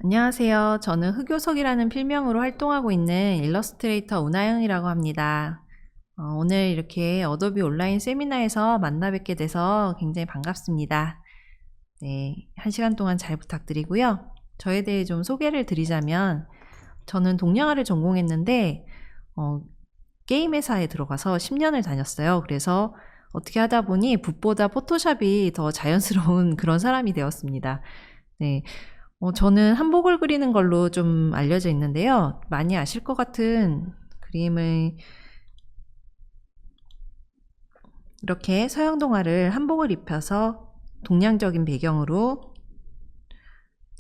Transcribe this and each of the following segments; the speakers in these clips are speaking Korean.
안녕하세요. 저는 흑요석이라는 필명으로 활동하고 있는 일러스트레이터 운하영이라고 합니다. 오늘 이렇게 어도비 온라인 세미나에서 만나 뵙게 돼서 굉장히 반갑습니다. 네, 1시간 동안 잘 부탁드리고요. 저에 대해 좀 소개를 드리자면 저는 동양화를 전공했는데 게임 회사에 들어가서 10년을 다녔어요. 그래서 어떻게 하다 보니 붓보다 포토샵이 더 자연스러운 그런 사람이 되었습니다. 네. 저는 한복을 그리는 걸로 좀 알려져 있는데요. 많이 아실 것 같은 그림을 이렇게 서양 동화를 한복을 입혀서 동양적인 배경으로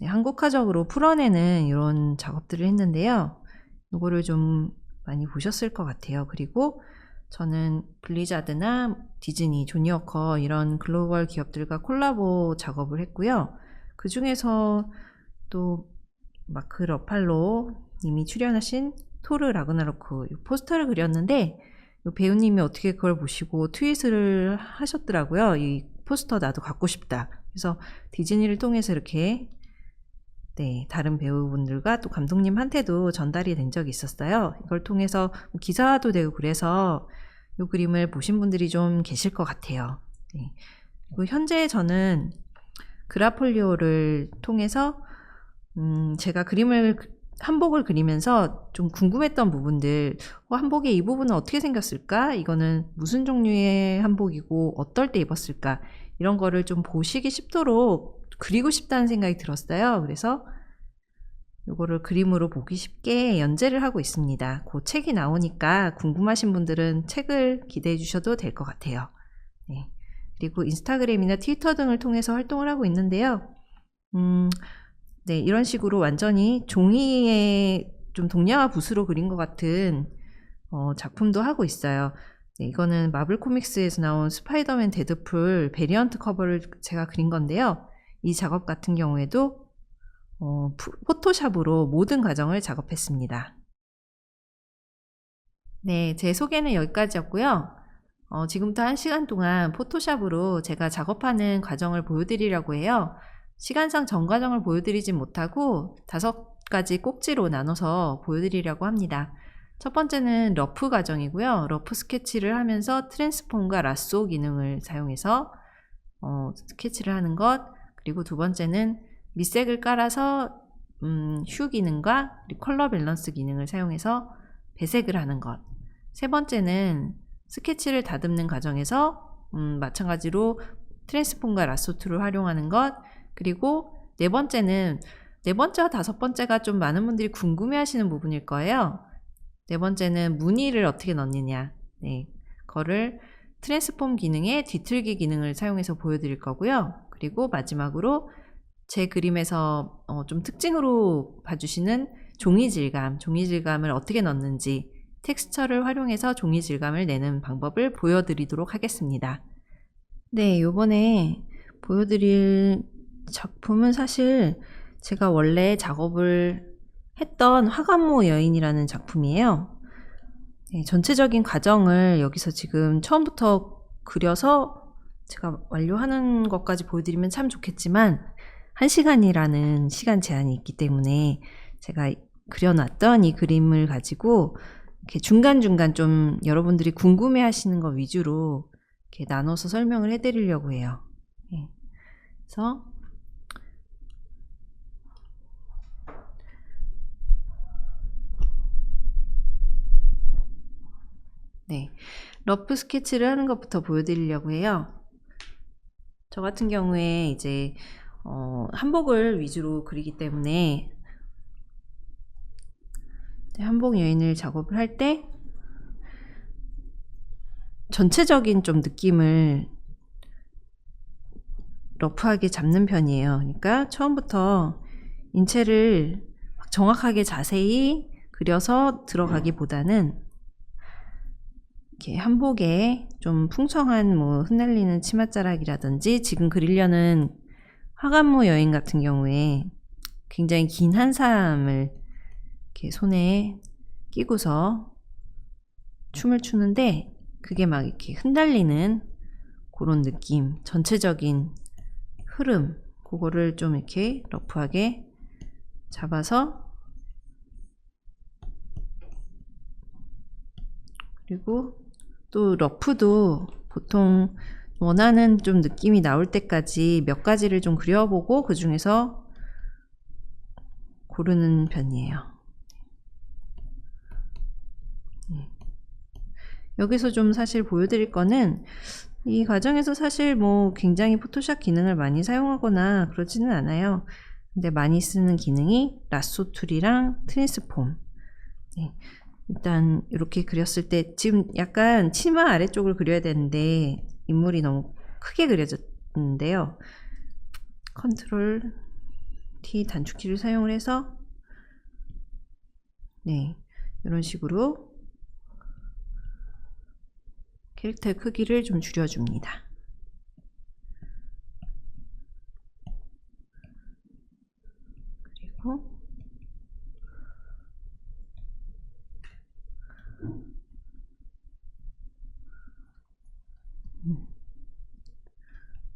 한국화적으로 풀어내는 이런 작업들을 했는데요. 이거를 좀 많이 보셨을 것 같아요. 그리고 저는 블리자드나 디즈니, 조니워커 이런 글로벌 기업들과 콜라보 작업을 했고요. 그 중에서 또 마크 러팔로 님이 출연하신 토르 라그나로크 포스터를 그렸는데 배우님이 어떻게 그걸 보시고 트윗을 하셨더라고요. 이 포스터 나도 갖고 싶다. 그래서 디즈니를 통해서 이렇게 다른 배우분들과 또 감독님한테도 전달이 된 적이 있었어요. 이걸 통해서 기사화도 되고 그래서 이 그림을 보신 분들이 좀 계실 것 같아요. 그리고 현재 저는 그라폴리오를 통해서 제가 한복을 그리면서 좀 궁금했던 부분들, 한복의 이 부분은 어떻게 생겼을까? 이거는 무슨 종류의 한복이고 어떨 때 입었을까? 이런 거를 좀 보시기 쉽도록 그리고 싶다는 생각이 들었어요. 그래서 이거를 그림으로 보기 쉽게 연재를 하고 있습니다. 그 책이 나오니까 궁금하신 분들은 책을 기대해 주셔도 될 것 같아요. 네. 그리고 인스타그램이나 트위터 등을 통해서 활동을 하고 있는데요. 이런 식으로 완전히 종이에 좀 동양화 붓으로 그린 것 같은 작품도 하고 있어요. 이거는 마블 코믹스에서 나온 스파이더맨 데드풀 베리언트 커버를 제가 그린 건데요. 이 작업 같은 경우에도 포토샵으로 모든 과정을 작업했습니다. 네, 제 소개는 여기까지였고요. 지금부터 1시간 동안 포토샵으로 제가 작업하는 과정을 보여드리려고 해요. 시간상 전 과정을 보여드리진 못하고 5가지 꼭지로 나눠서 보여드리려고 합니다. 첫 번째는 러프 과정이고요. 러프 스케치를 하면서 트랜스폼과 라쏘 기능을 사용해서 스케치를 하는 것. 그리고 두 번째는 밑색을 깔아서 휴 기능과 컬러 밸런스 기능을 사용해서 배색을 하는 것. 세 번째는 스케치를 다듬는 과정에서 마찬가지로 트랜스폼과 라쏘 툴을 활용하는 것. 그리고 네 번째와 5번째가 좀 많은 분들이 궁금해 하시는 부분일 거예요. 네 번째는 무늬를 어떻게 넣느냐. 그거를 트랜스폼 기능에 뒤틀기 기능을 사용해서 보여드릴 거고요. 그리고 마지막으로 제 그림에서 좀 특징으로 봐주시는 종이 질감을 어떻게 넣는지 텍스처를 활용해서 종이 질감을 내는 방법을 보여드리도록 하겠습니다. 네, 요번에 보여드릴 작품은 사실 제가 원래 작업을 했던 화관모 여인이라는 작품이에요. 전체적인 과정을 여기서 지금 처음부터 그려서 제가 완료하는 것까지 보여드리면 참 좋겠지만 1시간이라는 시간 제한이 있기 때문에 제가 그려놨던 이 그림을 가지고 이렇게 중간중간 좀 여러분들이 궁금해 하시는 거 위주로 이렇게 나눠서 설명을 해드리려고 해요. 그래서 러프 스케치를 하는 것부터 보여드리려고 해요. 저 같은 경우에 이제 한복을 위주로 그리기 때문에 한복 여인을 작업을 할 때 전체적인 좀 느낌을 러프하게 잡는 편이에요. 그러니까 처음부터 인체를 정확하게 자세히 그려서 들어가기보다는 이렇게 한복에 좀 풍성한 흩날리는 치맛자락이라든지 지금 그리려는 화관모 여인 같은 경우에 굉장히 긴 한삼을 이렇게 손에 끼고서 춤을 추는데 그게 막 이렇게 흩날리는 그런 느낌, 전체적인 흐름, 그거를 좀 이렇게 러프하게 잡아서, 그리고 또 러프도 보통 원하는 좀 느낌이 나올 때까지 몇 가지를 좀 그려보고 그 중에서 고르는 편이에요. 여기서 좀 사실 보여드릴 거는, 이 과정에서 사실 뭐 굉장히 포토샵 기능을 많이 사용하거나 그러지는 않아요. 근데 많이 쓰는 기능이 라sso 툴이랑 트랜스폼. 네. 일단 이렇게 그렸을 때 지금 약간 치마 아래쪽을 그려야 되는데 인물이 너무 크게 그려졌는데요. 컨트롤 T 단축키를 사용을 해서 네, 이런 식으로 캐릭터의 크기를 좀 줄여줍니다. 그리고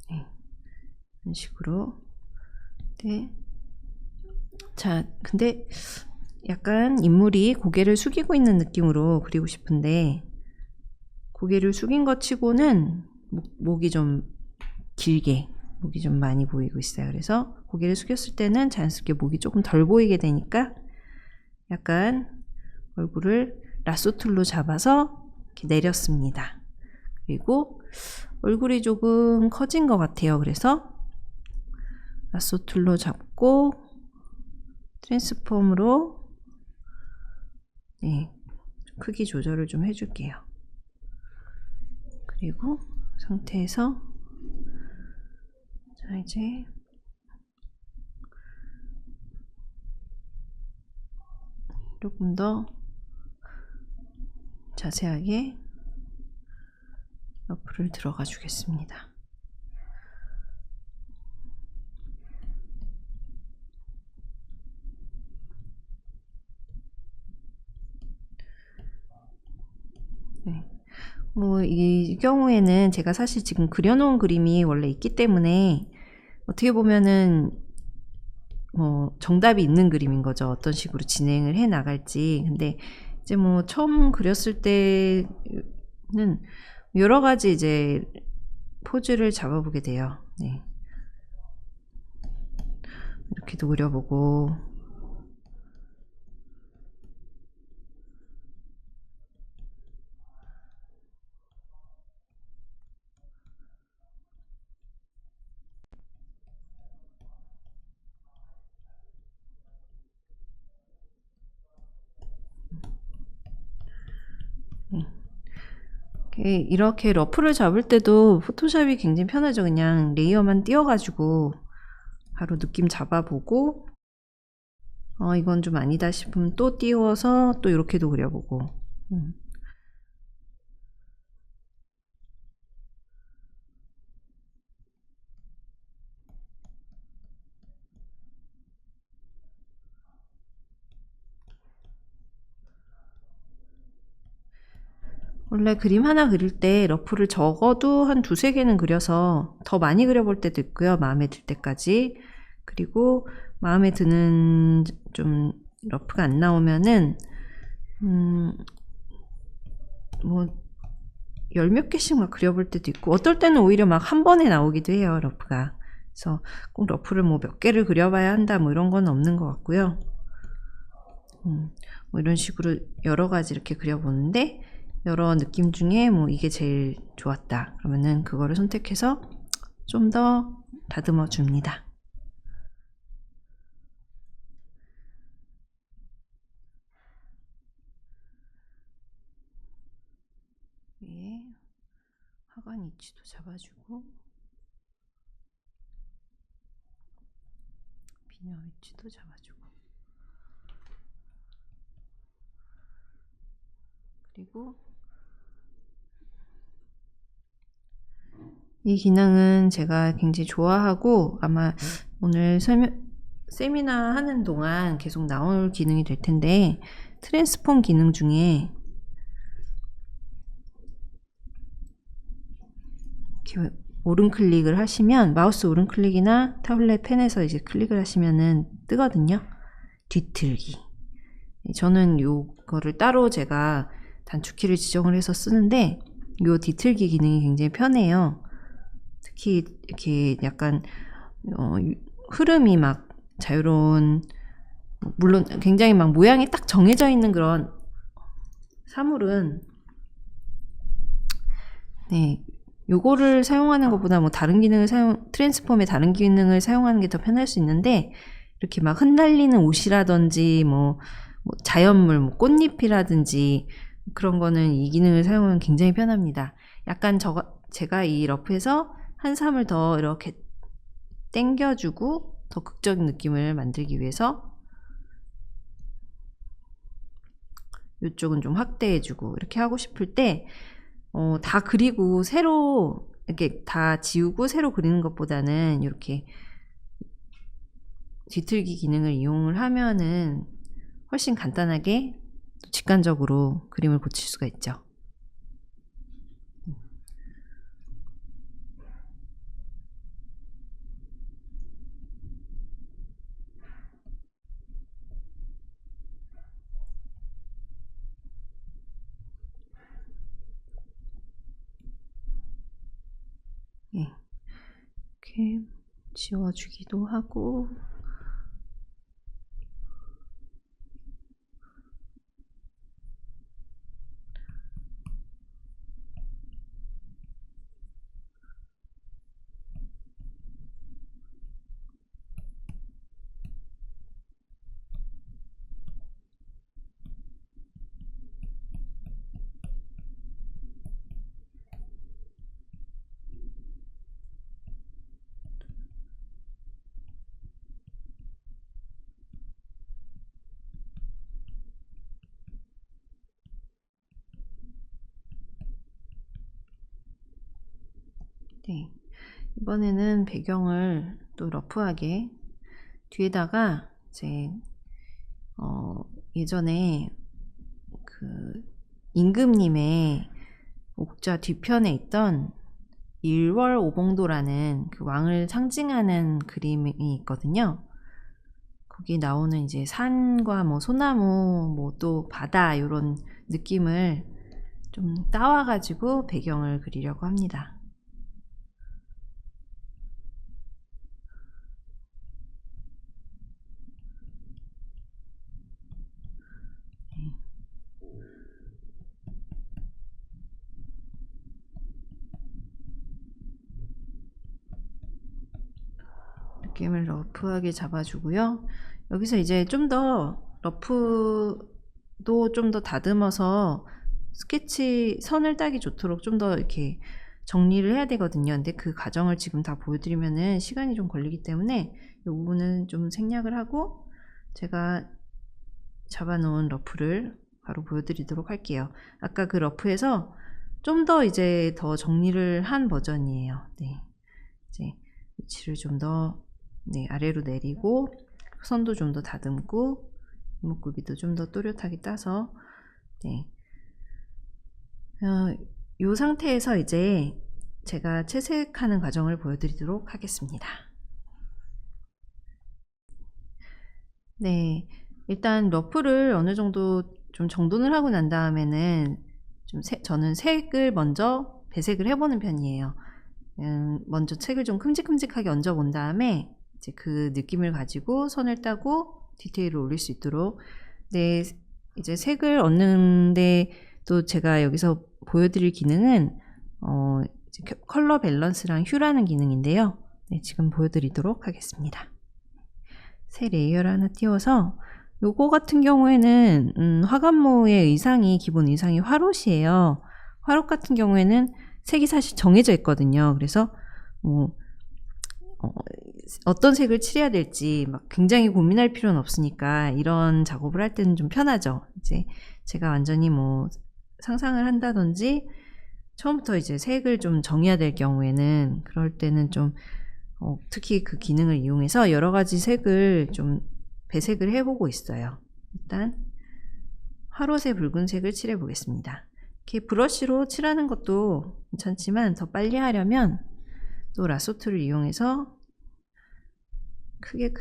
네, 이런 식으로. 네. 자, 근데 약간 인물이 고개를 숙이고 있는 느낌으로 그리고 싶은데, 고개를 숙인 것 치고는 목이 좀 길게, 목이 좀 많이 보이고 있어요. 그래서 고개를 숙였을 때는 자연스럽게 목이 조금 덜 보이게 되니까 약간 얼굴을 라sso 툴로 잡아서 이렇게 내렸습니다. 그리고 얼굴이 조금 커진 것 같아요. 그래서 라sso 툴로 잡고 트랜스폼으로 네, 크기 조절을 좀 해줄게요. 그리고 상태에서 자, 이제 조금 더 자세하게 러프를 들어가 주겠습니다. 네. 뭐 이 경우에는 제가 사실 지금 그려놓은 그림이 원래 있기 때문에 어떻게 보면은 정답이 있는 그림인 거죠. 어떤 식으로 진행을 해 나갈지. 근데 이제 뭐 처음 그렸을 때는 여러 가지 이제 포즈를 잡아보게 돼요. 네. 이렇게도 그려보고, 이렇게 러프를 잡을 때도 포토샵이 굉장히 편하죠. 그냥 레이어만 띄워가지고 바로 느낌 잡아보고, 이건 좀 아니다 싶으면 또 띄워서 또 이렇게도 그려보고. 원래 그림 하나 그릴 때 러프를 적어도 한 두세 개는 그려서 더 많이 그려볼 때도 있고요. 마음에 들 때까지. 그리고 마음에 드는 좀 러프가 안 나오면은 뭐 열 몇 개씩 막 그려볼 때도 있고, 어떨 때는 오히려 막 한 번에 나오기도 해요, 러프가. 그래서 꼭 러프를 뭐 몇 개를 그려봐야 한다 뭐 이런 건 없는 것 같고요. 뭐 이런 식으로 여러 가지 이렇게 그려보는데, 여러 느낌 중에 뭐 이게 제일 좋았다 그러면은 그거를 선택해서 좀 더 다듬어 줍니다. 위에 하관 위치도 잡아주고 비녀 위치도 잡아주고, 그리고 이 기능은 제가 굉장히 좋아하고 아마 오늘 세미나 하는 동안 계속 나올 기능이 될 텐데, 트랜스폼 기능 중에 이렇게 오른 클릭을 하시면, 마우스 오른 클릭이나 타블렛 펜에서 이제 클릭을 하시면은 뜨거든요. 뒤틀기. 저는 요거를 따로 제가 단축키를 지정을 해서 쓰는데 요 뒤틀기 기능이 굉장히 편해요. 특히 이렇게 약간 흐름이 막 자유로운, 물론 굉장히 막 모양이 딱 정해져 있는 그런 사물은 네, 요거를 사용하는 것보다 뭐 다른 기능을 트랜스폼의 다른 기능을 사용하는 게 더 편할 수 있는데, 이렇게 막 흩날리는 옷이라든지 뭐 자연물, 뭐 꽃잎이라든지 그런 거는 이 기능을 사용하면 굉장히 편합니다. 약간 제가 이 러프에서 한 삼을 더 이렇게 당겨주고 더 극적인 느낌을 만들기 위해서 이쪽은 좀 확대해주고 이렇게 하고 싶을 때 다 그리고 새로 이렇게 다 지우고 새로 그리는 것보다는 이렇게 뒤틀기 기능을 이용을 하면은 훨씬 간단하게 직관적으로 그림을 고칠 수가 있죠. 이렇게 지워주기도 하고, 네, 이번에는 배경을 또 러프하게 뒤에다가 이제 예전에 그 임금님의 옥좌 뒤편에 있던 일월오봉도라는 그 왕을 상징하는 그림이 있거든요. 거기 나오는 이제 산과 뭐 소나무, 뭐 또 바다 이런 느낌을 좀 따와가지고 배경을 그리려고 합니다. 느낌을 러프하게 잡아주고요. 여기서 이제 좀 더 러프도 좀 더 다듬어서 스케치 선을 따기 좋도록 좀 더 이렇게 정리를 해야 되거든요. 근데 그 과정을 지금 다 보여드리면은 시간이 좀 걸리기 때문에 이 부분은 좀 생략을 하고 제가 잡아놓은 러프를 바로 보여드리도록 할게요. 아까 그 러프에서 좀 더 이제 더 정리를 한 버전이에요. 네, 이제 위치를 좀 더 아래로 내리고 선도 좀 더 다듬고 이목구비도 좀 더 또렷하게 따서 이 상태에서 이제 제가 채색하는 과정을 보여드리도록 하겠습니다. 네, 일단 러프를 어느 정도 좀 정돈을 하고 난 다음에는 저는 색을 먼저 배색을 해보는 편이에요. 먼저 색을 좀 큼직큼직하게 얹어 본 다음에 이제 그 느낌을 가지고 선을 따고 디테일을 올릴 수 있도록. 네, 이제 색을 얹는데 또 제가 여기서 보여드릴 기능은 컬러 밸런스랑 휴라는 기능인데요. 네, 지금 보여드리도록 하겠습니다. 새 레이어를 하나 띄워서 요거 같은 경우에는 화관모의 의상이 기본 의상이 화롯이에요. 화롯 같은 경우에는 색이 사실 정해져 있거든요. 그래서 어떤 색을 칠해야 될지 막 굉장히 고민할 필요는 없으니까 이런 작업을 할 때는 좀 편하죠. 이제 제가 완전히 뭐 상상을 한다든지 처음부터 이제 색을 좀 정해야 될 경우에는 그럴 때는 좀 특히 그 기능을 이용해서 여러 가지 색을 좀 배색을 해보고 있어요. 일단 화롯의 붉은색을 칠해 보겠습니다. 이렇게 브러쉬로 칠하는 것도 괜찮지만 더 빨리 하려면 또 라소트를 이용해서 크게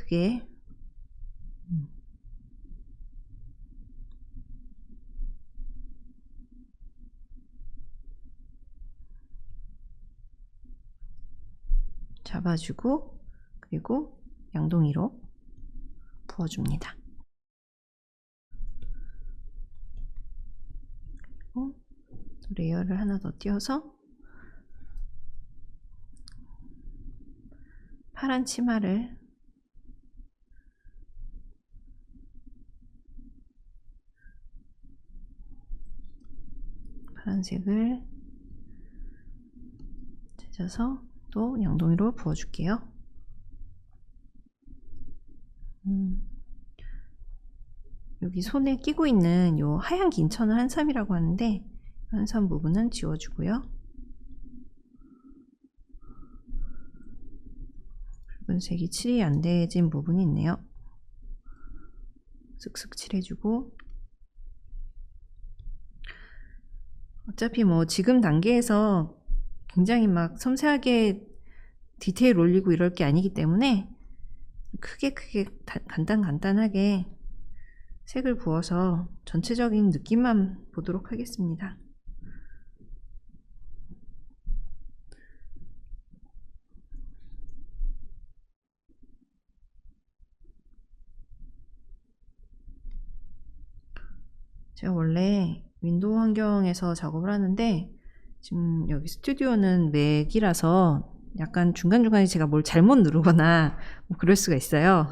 잡아주고 그리고 양동이로 부어줍니다. 그리고 레이어를 하나 더 띄워서 파란 치마를 파란색을 찾아서 또 양동이로 부어줄게요. 여기 손에 끼고 있는 요 하얀 긴 천을 한삼이라고 하는데 한삼 부분은 지워주고요. 붉은색이 칠이 안 되진 부분이 있네요. 쓱쓱 칠해주고 어차피 뭐 지금 단계에서 굉장히 막 섬세하게 디테일 올리고 이럴 게 아니기 때문에 크게 간단하게 색을 부어서 전체적인 느낌만 보도록 하겠습니다. 제가 원래 윈도우 환경에서 작업을 하는데 지금 여기 스튜디오는 맥이라서 약간 중간중간에 제가 뭘 잘못 누르거나 뭐 그럴 수가 있어요.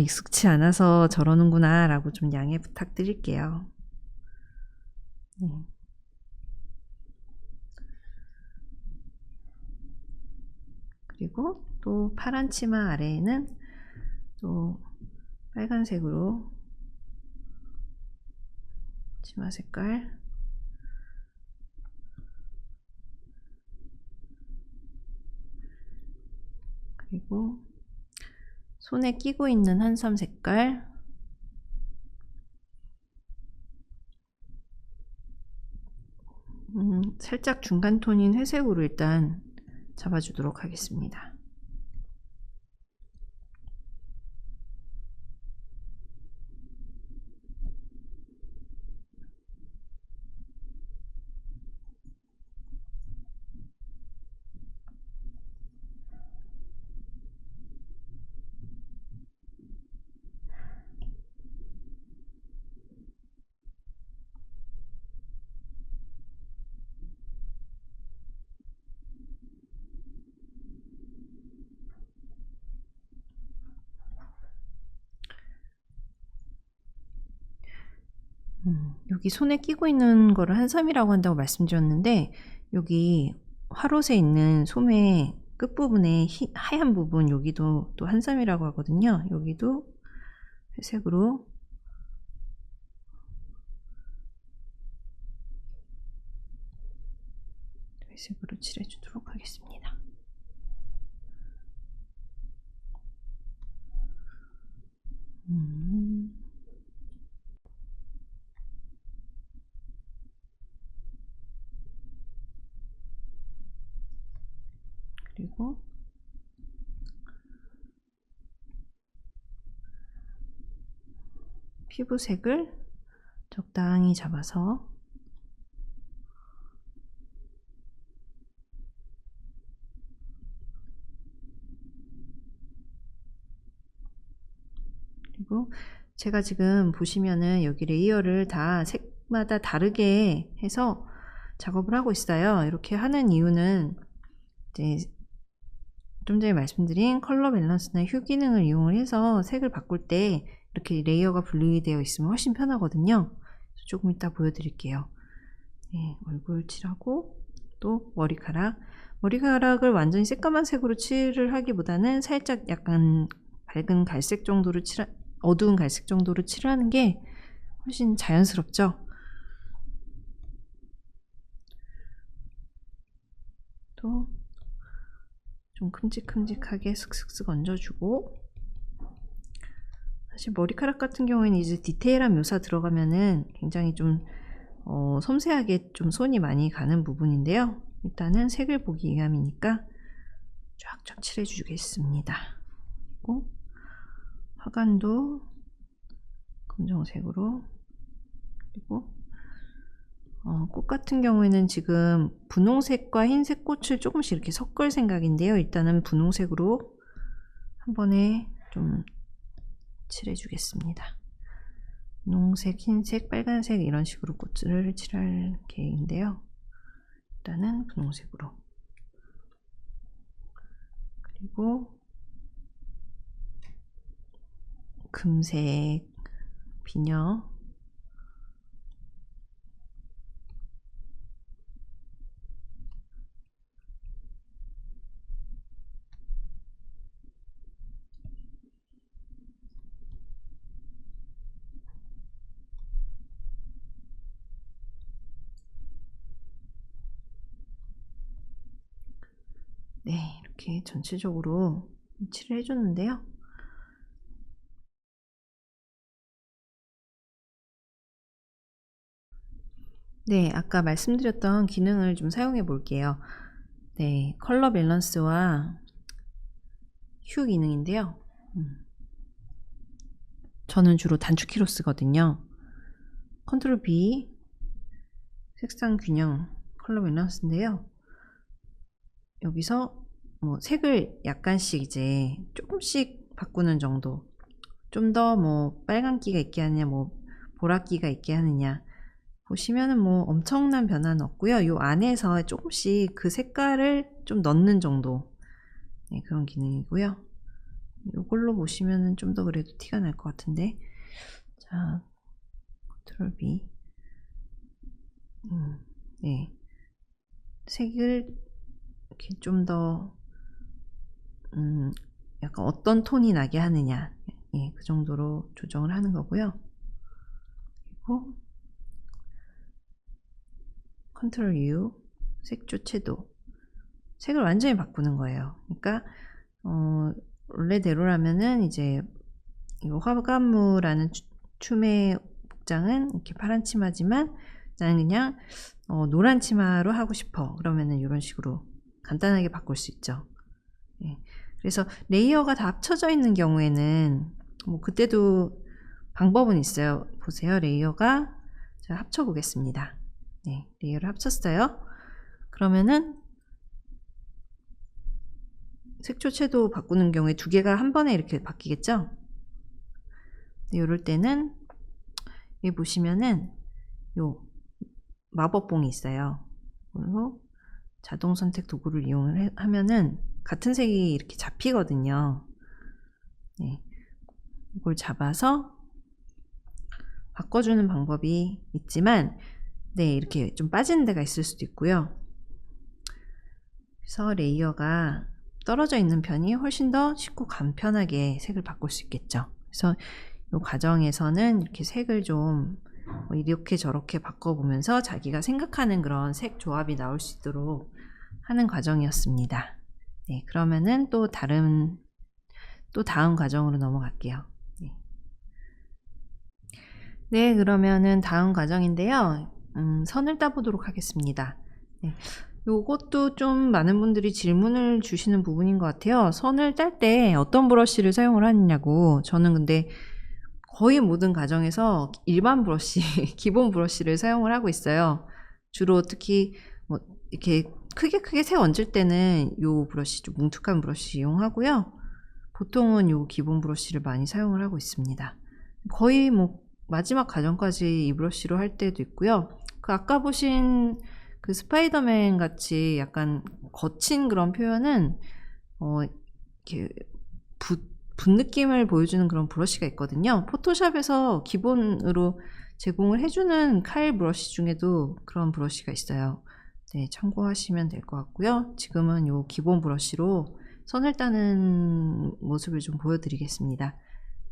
익숙치 않아서 저러는구나 라고 좀 양해 부탁드릴게요. 네. 그리고 또 파란 치마 아래에는 또 빨간색으로 치마 색깔 그리고 손에 끼고 있는 한삼 색깔 살짝 중간 톤인 회색으로 일단 잡아주도록 하겠습니다. 여기 손에 끼고 있는 거를 한삼이라고 한다고 말씀드렸는데 여기 화롯에 있는 소매 끝부분에 하얀 부분 여기도 또 한삼이라고 하거든요. 여기도 회색으로 칠해주도록 하겠습니다. 그리고 피부색을 적당히 잡아서 그리고 제가 지금 보시면은 여기 레이어를 다 색마다 다르게 해서 작업을 하고 있어요. 이렇게 하는 이유는 이제 좀 전에 말씀드린 컬러 밸런스나 휴 기능을 이용을 해서 색을 바꿀 때 이렇게 레이어가 분리되어 있으면 훨씬 편하거든요. 조금 이따 보여드릴게요. 네, 얼굴 칠하고 또 머리카락을 완전히 새까만 색으로 칠을 하기보다는 살짝 약간 밝은 갈색 정도로 어두운 갈색 정도로 칠하는 게 훨씬 자연스럽죠. 또 좀 큼직큼직하게 슥슥슥 얹어주고 사실 머리카락 같은 경우에는 이제 디테일한 묘사 들어가면은 굉장히 좀 섬세하게 좀 손이 많이 가는 부분인데요. 일단은 색을 보기 위함이니까 쫙쫙 칠해주겠습니다. 그리고 화관도 검정색으로 그리고 꽃 같은 경우에는 지금 분홍색과 흰색 꽃을 조금씩 이렇게 섞을 생각인데요. 일단은 분홍색으로 한 번에 좀 칠해 주겠습니다. 분홍색, 흰색, 빨간색 이런 식으로 꽃을 칠할 계획인데요. 일단은 분홍색으로, 그리고 금색 비녀, 네, 이렇게 전체적으로 칠을 해줬는데요. 네, 아까 말씀드렸던 기능을 좀 사용해 볼게요. 네, 컬러 밸런스와 휴 기능인데요. 저는 주로 단축키로 쓰거든요. 컨트롤 B, 색상 균형, 컬러 밸런스인데요. 여기서 뭐 색을 약간씩 이제 조금씩 바꾸는 정도, 좀 더 뭐 빨간기가 있게 하느냐, 뭐 보라기가 있게 하느냐, 보시면은 뭐 엄청난 변화는 없고요. 요 안에서 조금씩 그 색깔을 좀 넣는 정도, 네, 그런 기능이고요. 이걸로 보시면은 좀 더 그래도 티가 날 것 같은데, 자, 컨트롤 B, 네, 색을 이렇게 좀 더 약간 어떤 톤이 나게 하느냐, 예, 그 정도로 조정을 하는 거고요. 그리고 컨트롤 U, 색조 채도, 색을 완전히 바꾸는 거예요. 그러니까 원래대로라면은 이제 이 화관무라는 춤의 복장은 이렇게 파란 치마지만 나는 그냥 노란 치마로 하고 싶어. 그러면은 이런 식으로 간단하게 바꿀 수 있죠. 예. 그래서 레이어가 다 합쳐져 있는 경우에는 뭐 그때도 방법은 있어요. 보세요. 레이어가, 자, 합쳐 보겠습니다. 네, 레이어를 합쳤어요. 그러면은 색조 채도 바꾸는 경우에 두 개가 한 번에 이렇게 바뀌겠죠? 네, 이럴 때는 여기 보시면은 요 마법봉이 있어요. 그리고 자동 선택 도구를 이용을 하면은 같은 색이 이렇게 잡히거든요. 네, 이걸 잡아서 바꿔주는 방법이 있지만, 네, 이렇게 좀 빠지는 데가 있을 수도 있고요. 그래서 레이어가 떨어져 있는 편이 훨씬 더 쉽고 간편하게 색을 바꿀 수 있겠죠. 그래서 이 과정에서는 이렇게 색을 좀 이렇게 저렇게 바꿔보면서 자기가 생각하는 그런 색 조합이 나올 수 있도록 하는 과정이었습니다. 네, 그러면은 또 다음 과정으로 넘어갈게요. 네. 네, 그러면은 다음 과정인데요. 선을 따보도록 하겠습니다. 네. 요것도 좀 많은 분들이 질문을 주시는 부분인 것 같아요. 선을 딸 때 어떤 브러쉬를 사용을 하느냐고. 저는 근데 거의 모든 가정에서 일반 브러쉬, 기본 브러쉬를 사용을 하고 있어요. 주로 특히 뭐 이렇게 크게 색 얹을 때는 요 브러쉬, 좀 뭉툭한 브러쉬 이용하고요. 보통은 요 기본 브러쉬를 많이 사용을 하고 있습니다. 거의 뭐 마지막 과정까지 이 브러쉬로 할 때도 있고요. 그 아까 보신 그 스파이더맨 같이 약간 거친 그런 표현은 이렇게 붓 느낌을 보여주는 그런 브러쉬가 있거든요. 포토샵에서 기본으로 제공을 해주는 칼 브러쉬 중에도 그런 브러쉬가 있어요. 네, 참고하시면 될 것 같고요. 지금은 요 기본 브러쉬로 선을 따는 모습을 좀 보여드리겠습니다.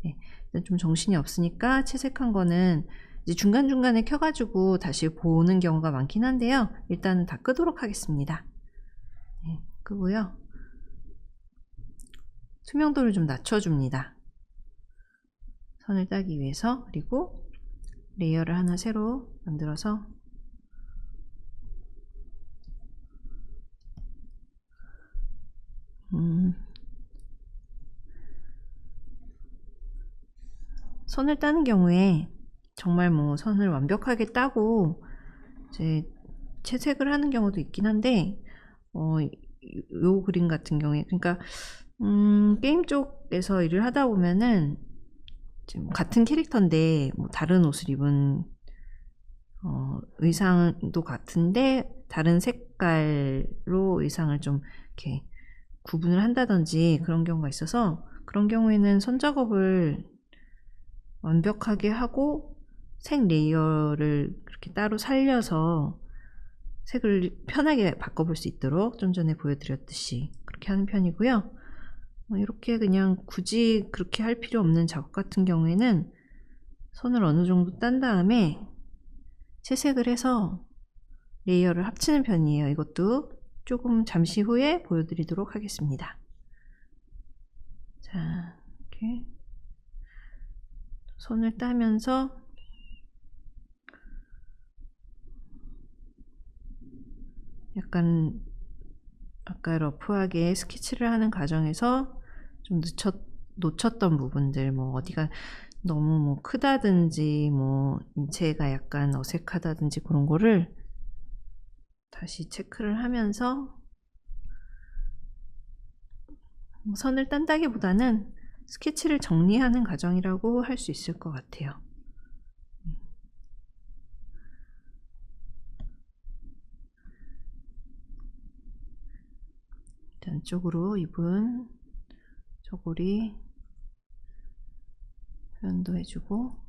네, 좀 정신이 없으니까 채색한 거는 이제 중간중간에 켜가지고 다시 보는 경우가 많긴 한데요. 일단 다 끄도록 하겠습니다. 네, 끄고요. 투명도를 좀 낮춰줍니다. 선을 따기 위해서. 그리고 레이어를 하나 새로 만들어서 선을 따는 경우에 정말 뭐 선을 완벽하게 따고 이제 채색을 하는 경우도 있긴 한데, 요 그림 같은 경우에, 그러니까, 게임 쪽에서 일을 하다 보면은, 지금 같은 캐릭터인데, 뭐 다른 옷을 입은, 의상도 같은데, 다른 색깔로 의상을 좀 이렇게 구분을 한다든지 그런 경우가 있어서, 그런 경우에는 손작업을 완벽하게 하고, 색 레이어를 그렇게 따로 살려서 색을 편하게 바꿔볼 수 있도록 좀 전에 보여드렸듯이 그렇게 하는 편이고요. 이렇게 그냥 굳이 그렇게 할 필요 없는 작업 같은 경우에는 선을 어느 정도 딴 다음에 채색을 해서 레이어를 합치는 편이에요. 이것도 조금 잠시 후에 보여드리도록 하겠습니다. 자, 이렇게 손을 따면서 약간 아까 러프하게 스케치를 하는 과정에서 좀 놓쳤던 부분들, 뭐 어디가 너무 뭐 크다든지 뭐 인체가 약간 어색하다든지 그런 거를 다시 체크를 하면서 선을 딴다기보다는 스케치를 정리하는 과정이라고 할 수 있을 것 같아요. 안쪽으로 입은 저고리 표현도 해주고,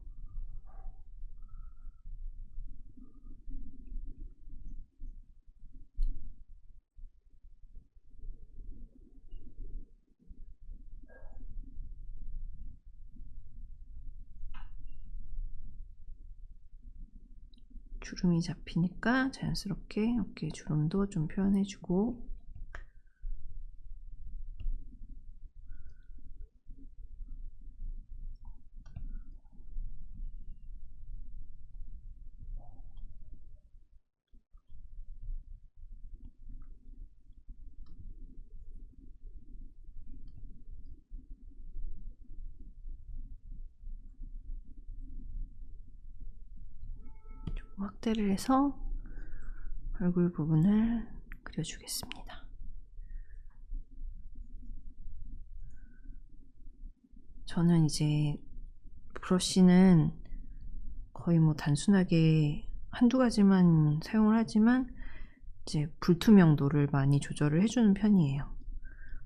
주름이 잡히니까 자연스럽게 어깨 주름도 좀 표현해주고, 조금 확대를 해서 얼굴 부분을 그려주겠습니다. 저는 이제 브러쉬는 거의 뭐 단순하게 한두 가지만 사용을 하지만 이제 불투명도를 많이 조절을 해주는 편이에요.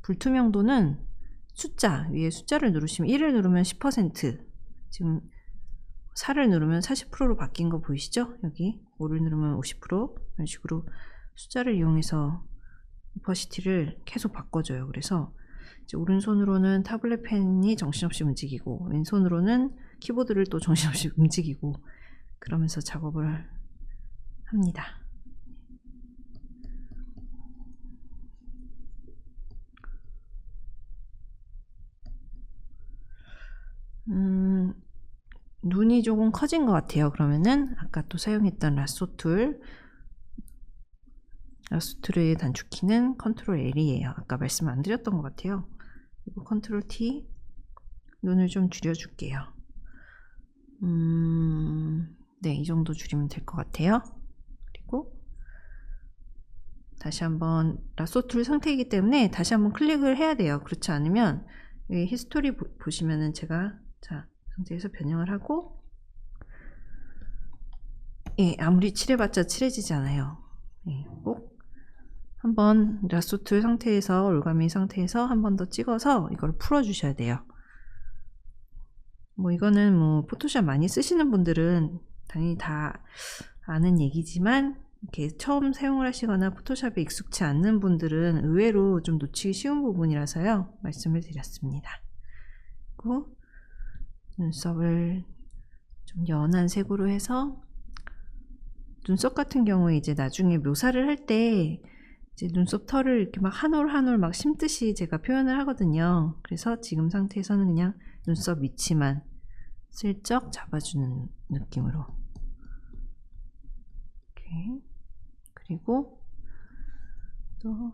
불투명도는 숫자, 위에 숫자를 누르시면 1을 누르면 10%, 지금 4를 누르면 40%로 바뀐 거 보이시죠? 여기 5를 누르면 50%, 이런 식으로 숫자를 이용해서 오퍼시티를 계속 바꿔줘요. 그래서 이제 오른손으로는 타블렛 펜이 정신없이 움직이고 왼손으로는 키보드를 또 정신없이 움직이고 그러면서 작업을 합니다. 눈이 조금 커진 것 같아요. 그러면은 아까 또 사용했던 라쏘 툴의 단축키는 컨트롤 L이에요. 아까 말씀 안 드렸던 것 같아요. 그리고 컨트롤 T, 눈을 좀 줄여줄게요. 네, 이 정도 줄이면 될 것 같아요. 그리고 다시 한번 라쏘 툴 상태이기 때문에 다시 한번 클릭을 해야 돼요. 그렇지 않으면 여기 히스토리 보시면은 제가 자 상태에서 변형을 하고, 예, 아무리 칠해봤자 칠해지지 않아요. 예, 꼭 한번 라쏘 툴 상태에서 올가미 상태에서 한 번 더 찍어서 이걸 풀어주셔야 돼요. 뭐 이거는 뭐 포토샵 많이 쓰시는 분들은 당연히 다 아는 얘기지만 이렇게 처음 사용을 하시거나 포토샵에 익숙치 않는 분들은 의외로 좀 놓치기 쉬운 부분이라서요, 말씀을 드렸습니다. 그리고 눈썹을 좀 연한 색으로 해서 눈썹 같은 경우에 이제 나중에 묘사를 할 때 이제 눈썹 털을 이렇게 막 한 올 한 올 막 심듯이 제가 표현을 하거든요. 그래서 지금 상태에서는 그냥 눈썹 위치만 슬쩍 잡아주는 느낌으로. 이렇게. 그리고 또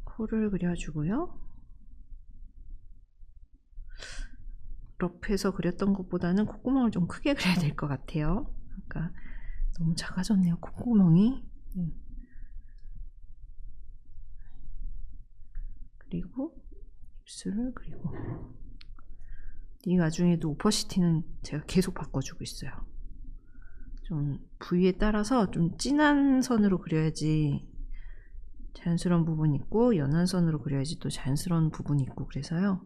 코를 그려주고요. 러프해서 그렸던 것보다는 콧구멍을 좀 크게 그려야 될 것 같아요. 아까 너무 작아졌네요, 콧구멍이. 그리고 입술을 그리고 이 와중에도 오퍼시티는 제가 계속 바꿔주고 있어요. 좀 부위에 따라서 좀 진한 선으로 그려야지 자연스러운 부분이 있고, 연한 선으로 그려야지 또 자연스러운 부분이 있고, 그래서요.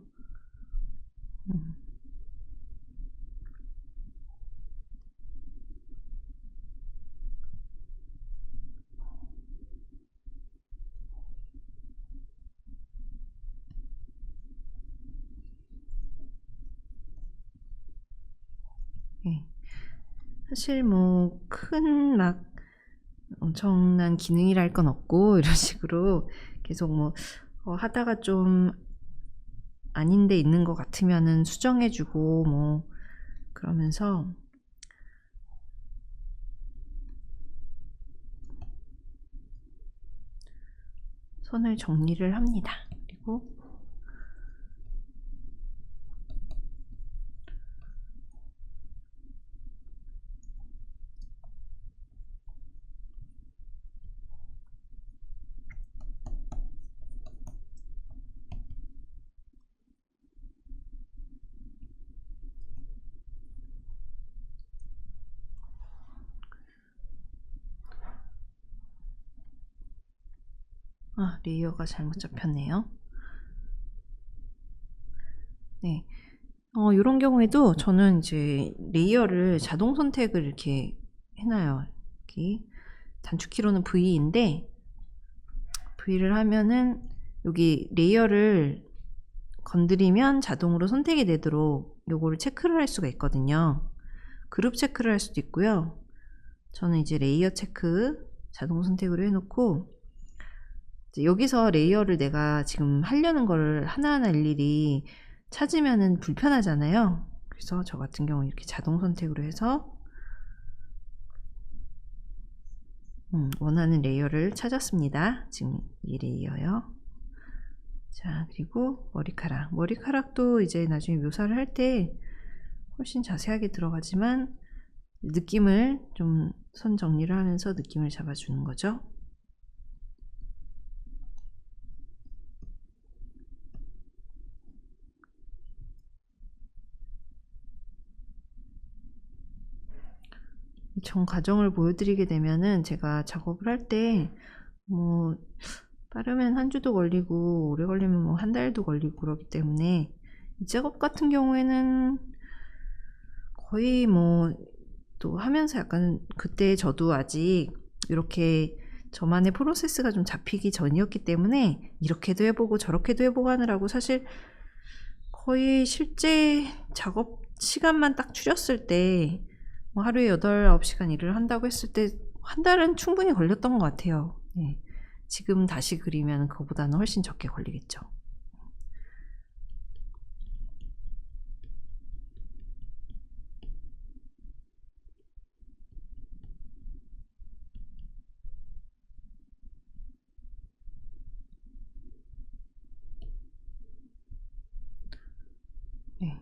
네. 사실 뭐 큰 막 엄청난 기능이랄 건 없고, 이런 식으로 계속 뭐 하다가 좀 아닌데 있는 것 같으면은 수정해주고 뭐 그러면서 선을 정리를 합니다. 그리고 레이어가 잘못 잡혔네요. 네. 이런 경우에도 저는 이제 레이어를 자동 선택을 이렇게 해놔요. 여기 단축키로는 V인데, V를 하면은 여기 레이어를 건드리면 자동으로 선택이 되도록 요거를 체크를 할 수가 있거든요. 그룹 체크를 할 수도 있고요. 저는 이제 레이어 체크 자동 선택으로 해놓고, 이제 여기서 레이어를 내가 지금 하려는 거를 하나하나 일일이 찾으면은 불편하잖아요. 그래서 저 같은 경우 이렇게 자동 선택으로 해서 원하는 레이어를 찾았습니다. 지금 이 레이어요. 자, 그리고 머리카락도 이제 나중에 묘사를 할 때 훨씬 자세하게 들어가지만, 느낌을 좀 선 정리를 하면서 느낌을 잡아주는 거죠. 전 과정을 보여드리게 되면은 제가 작업을 할 때 뭐 빠르면 한 주도 걸리고 오래 걸리면 뭐 한 달도 걸리고 그러기 때문에, 이 작업 같은 경우에는 거의 뭐 또 하면서 약간, 그때 저도 아직 이렇게 저만의 프로세스가 좀 잡히기 전이었기 때문에 이렇게도 해보고 저렇게도 해보고 하느라고 사실 거의 실제 작업 시간만 딱 추렸을 때 뭐 하루에 8, 9시간 일을 한다고 했을 때 한 달은 충분히 걸렸던 것 같아요. 네. 지금 다시 그리면 그거보다는 훨씬 적게 걸리겠죠. 네.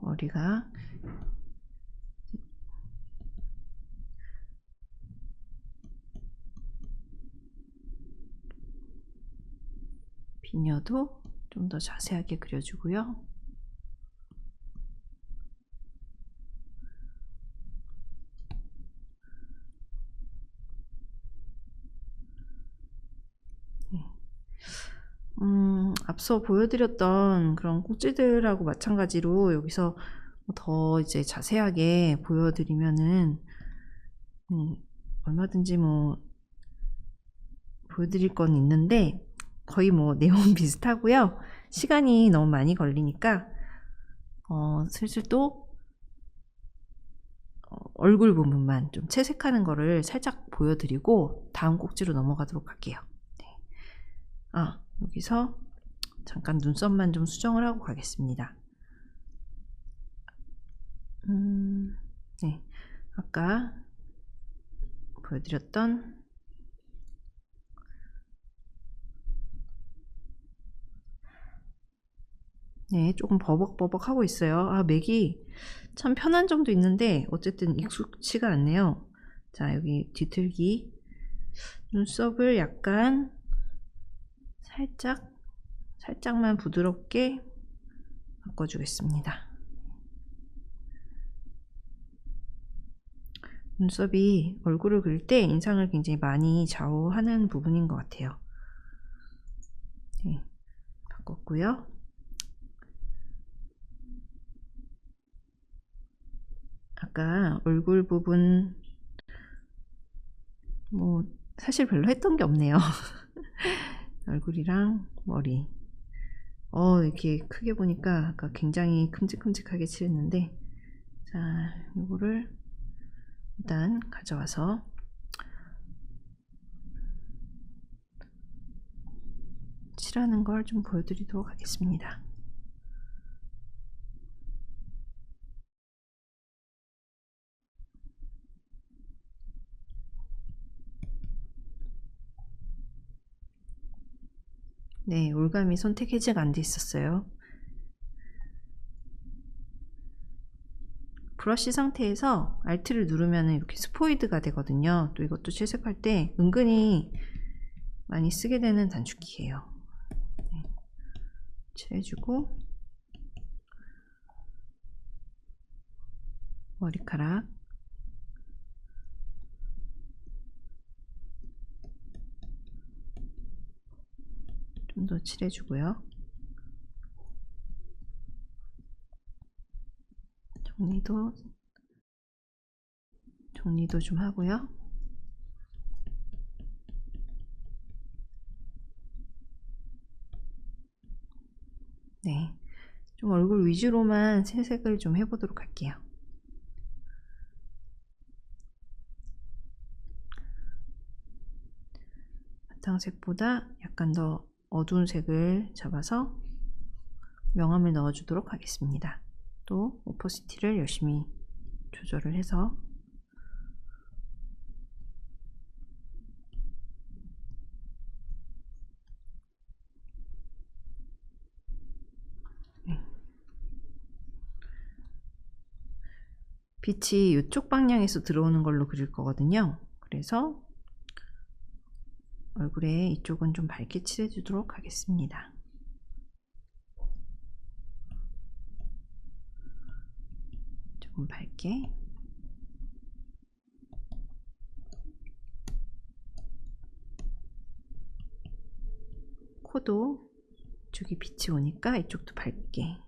머리가 비녀도 좀 더 자세하게 그려주고요. 네. 앞서 보여드렸던 그런 꼭지들하고 마찬가지로 여기서 더 이제 자세하게 보여드리면은 얼마든지 뭐 보여드릴 건 있는데, 거의 뭐 내용 비슷하고요. 시간이 너무 많이 걸리니까 슬슬 또 얼굴 부분만 좀 채색하는 거를 살짝 보여드리고 다음 꼭지로 넘어가도록 할게요. 네. 여기서 잠깐 눈썹만 좀 수정을 하고 가겠습니다. 네. 아까 보여드렸던 네, 조금 버벅버벅 하고 있어요. 아, 맥이 참 편한 점도 있는데 어쨌든 익숙치가 않네요. 자, 여기 뒤틀기 눈썹을 약간 살짝만 부드럽게 바꿔주겠습니다. 눈썹이 얼굴을 그릴 때 인상을 굉장히 많이 좌우하는 부분인 것 같아요. 네, 바꿨고요. 아까 얼굴 부분 뭐 사실 별로 했던 게 없네요. 얼굴이랑 머리 이렇게 크게 보니까 아까 굉장히 큼직큼직하게 칠했는데, 자, 이거를 일단 가져와서 칠하는 걸 좀 보여드리도록 하겠습니다. 네, 올감이 선택 해제가 안 돼 있었어요. 브러쉬 상태에서 Alt를 누르면 이렇게 스포이드가 되거든요. 또 이것도 채색할 때 은근히 많이 쓰게 되는 단축키예요. 네, 칠해주고 머리카락 좀 더 칠해주고요. 정리도 좀 하고요. 네, 좀 얼굴 위주로만 채색을 좀 해보도록 할게요. 바탕색보다 약간 더 어두운 색을 잡아서 명암을 넣어주도록 하겠습니다. 또 오퍼시티를 열심히 조절을 해서 빛이 이쪽 방향에서 들어오는 걸로 그릴 거거든요. 그래서 얼굴에 이쪽은 좀 밝게 칠해주도록 하겠습니다. 조금 밝게. 코도 이쪽이 빛이 오니까 이쪽도 밝게.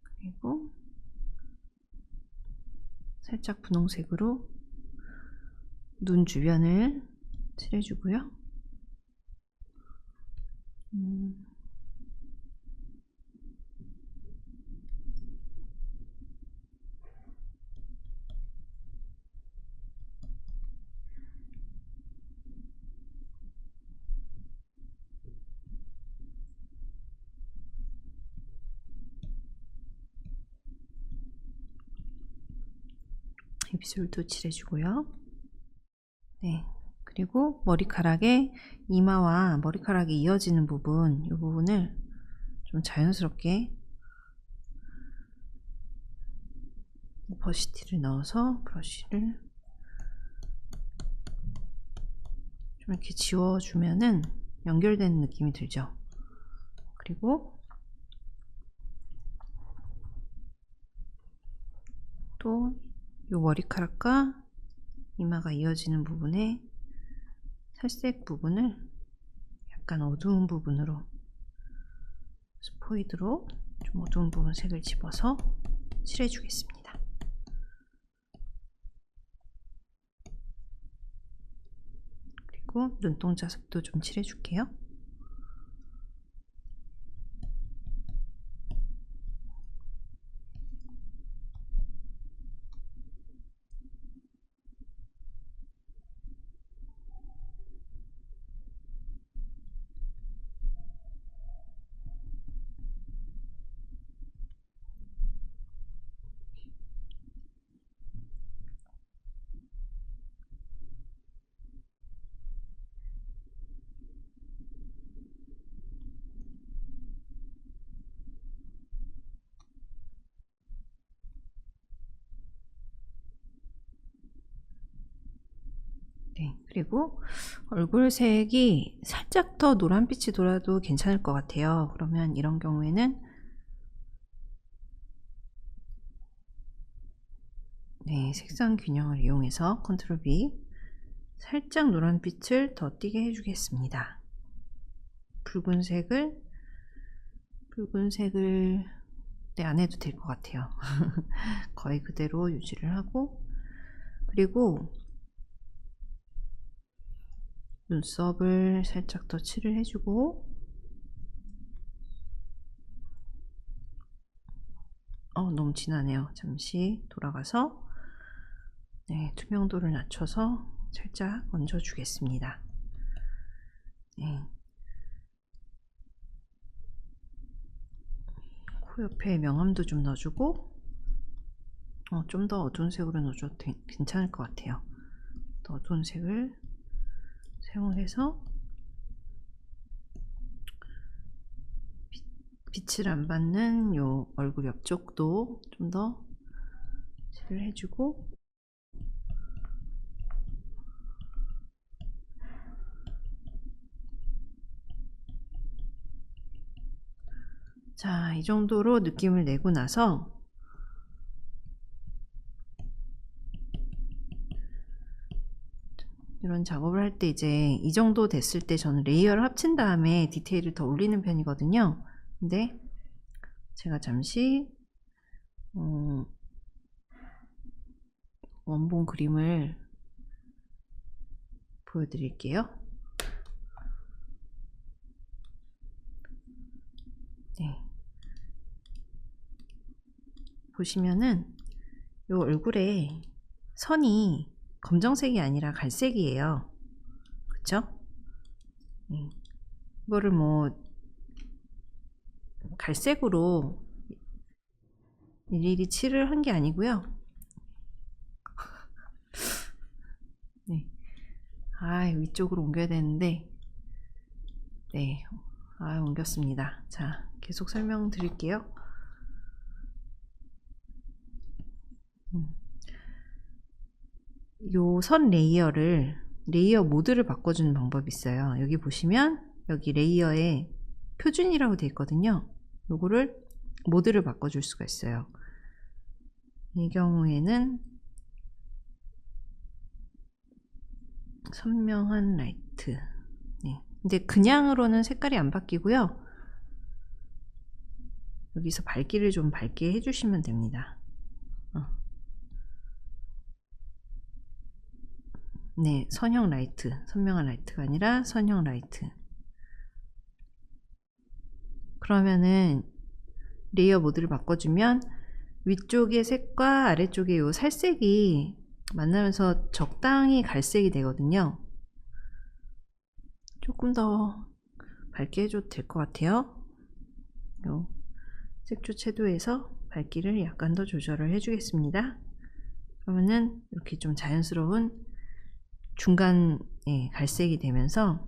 그리고 살짝 분홍색으로 눈 주변을 칠해주고요. 입술도 칠해주고요. 네, 그리고 머리카락에 이마와 머리카락이 이어지는 부분, 이 부분을 좀 자연스럽게 오퍼시티를 넣어서 브러쉬를 좀 이렇게 지워주면은 연결되는 느낌이 들죠. 그리고 또 이 머리카락과 이마가 이어지는 부분에 살색 부분을 약간 어두운 부분으로 스포이드로 좀 어두운 부분 색을 집어서 칠해주겠습니다. 그리고 눈동자 색도 좀 칠해줄게요. 네, 그리고 얼굴색이 살짝 더 노란빛이 돌아도 괜찮을 것 같아요. 그러면 이런 경우에는 네, 색상 균형을 이용해서 컨트롤 B 살짝 노란빛을 더 띄게 해주겠습니다. 붉은색을 네, 안 해도 될 것 같아요. 거의 그대로 유지를 하고, 그리고 눈썹을 살짝 더 칠을 해주고, 너무 진하네요. 잠시 돌아가서 네, 투명도를 낮춰서 살짝 얹어 주겠습니다. 네. 코 옆에 명암도 좀 넣어주고, 좀 더 어두운 색으로 넣어줘도 괜찮을 것 같아요. 더 어두운 색을 사용해서 빛을 안 받는 요 얼굴 옆쪽도 좀 더 칠을 해주고, 자, 이 정도로 느낌을 내고 나서 이런 작업을 할 때 이제 이 정도 됐을 때 저는 레이어를 합친 다음에 디테일을 더 올리는 편이거든요. 근데 제가 잠시 원본 그림을 보여드릴게요. 네. 보시면은 이 얼굴에 선이 검정색이 아니라 갈색이에요. 그쵸? 네. 이거를 뭐 갈색으로 일일이 칠을 한 게 아니고요. 네. 위쪽으로 옮겨야 되는데, 네. 옮겼습니다. 자, 계속 설명드릴게요. 요 선 레이어 모드를 바꿔주는 방법이 있어요. 여기 보시면 여기 레이어에 표준이라고 되어 있거든요. 요거를 모드를 바꿔줄 수가 있어요. 이 경우에는 선명한 라이트. 네. 근데 그냥으로는 색깔이 안 바뀌고요. 여기서 밝기를 좀 밝게 해주시면 됩니다. 네, 선형 라이트, 선명한 라이트가 아니라 선형 라이트. 그러면은 레이어 모드를 바꿔주면 위쪽의 색과 아래쪽의 요 살색이 만나면서 적당히 갈색이 되거든요. 조금 더 밝게 해줘도 될 것 같아요. 요 색조 채도에서 밝기를 약간 더 조절을 해주겠습니다. 그러면은 이렇게 좀 자연스러운 중간 갈색이 되면서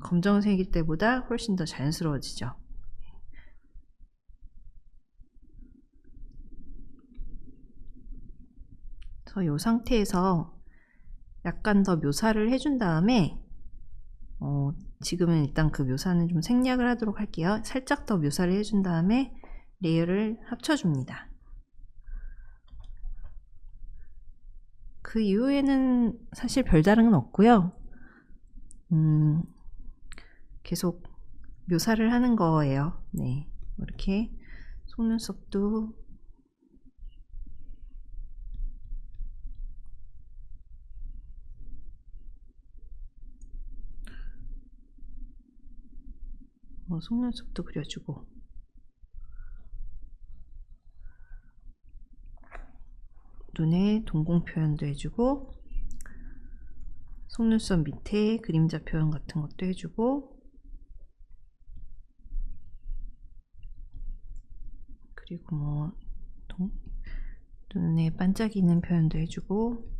검정색일 때보다 훨씬 더 자연스러워지죠. 그래서 이 상태에서 약간 더 묘사를 해준 다음에 지금은 일단 그 묘사는 좀 생략을 하도록 할게요. 살짝 더 묘사를 해준 다음에 레이어를 합쳐줍니다. 그 이후에는 사실 별다른 건 없고요. 계속 묘사를 하는 거예요. 네, 이렇게 속눈썹도 속눈썹도 그려주고, 눈에 동공 표현도 해주고, 속눈썹 밑에 그림자 표현 같은 것도 해주고, 그리고 뭐 눈에 반짝이는 표현도 해주고,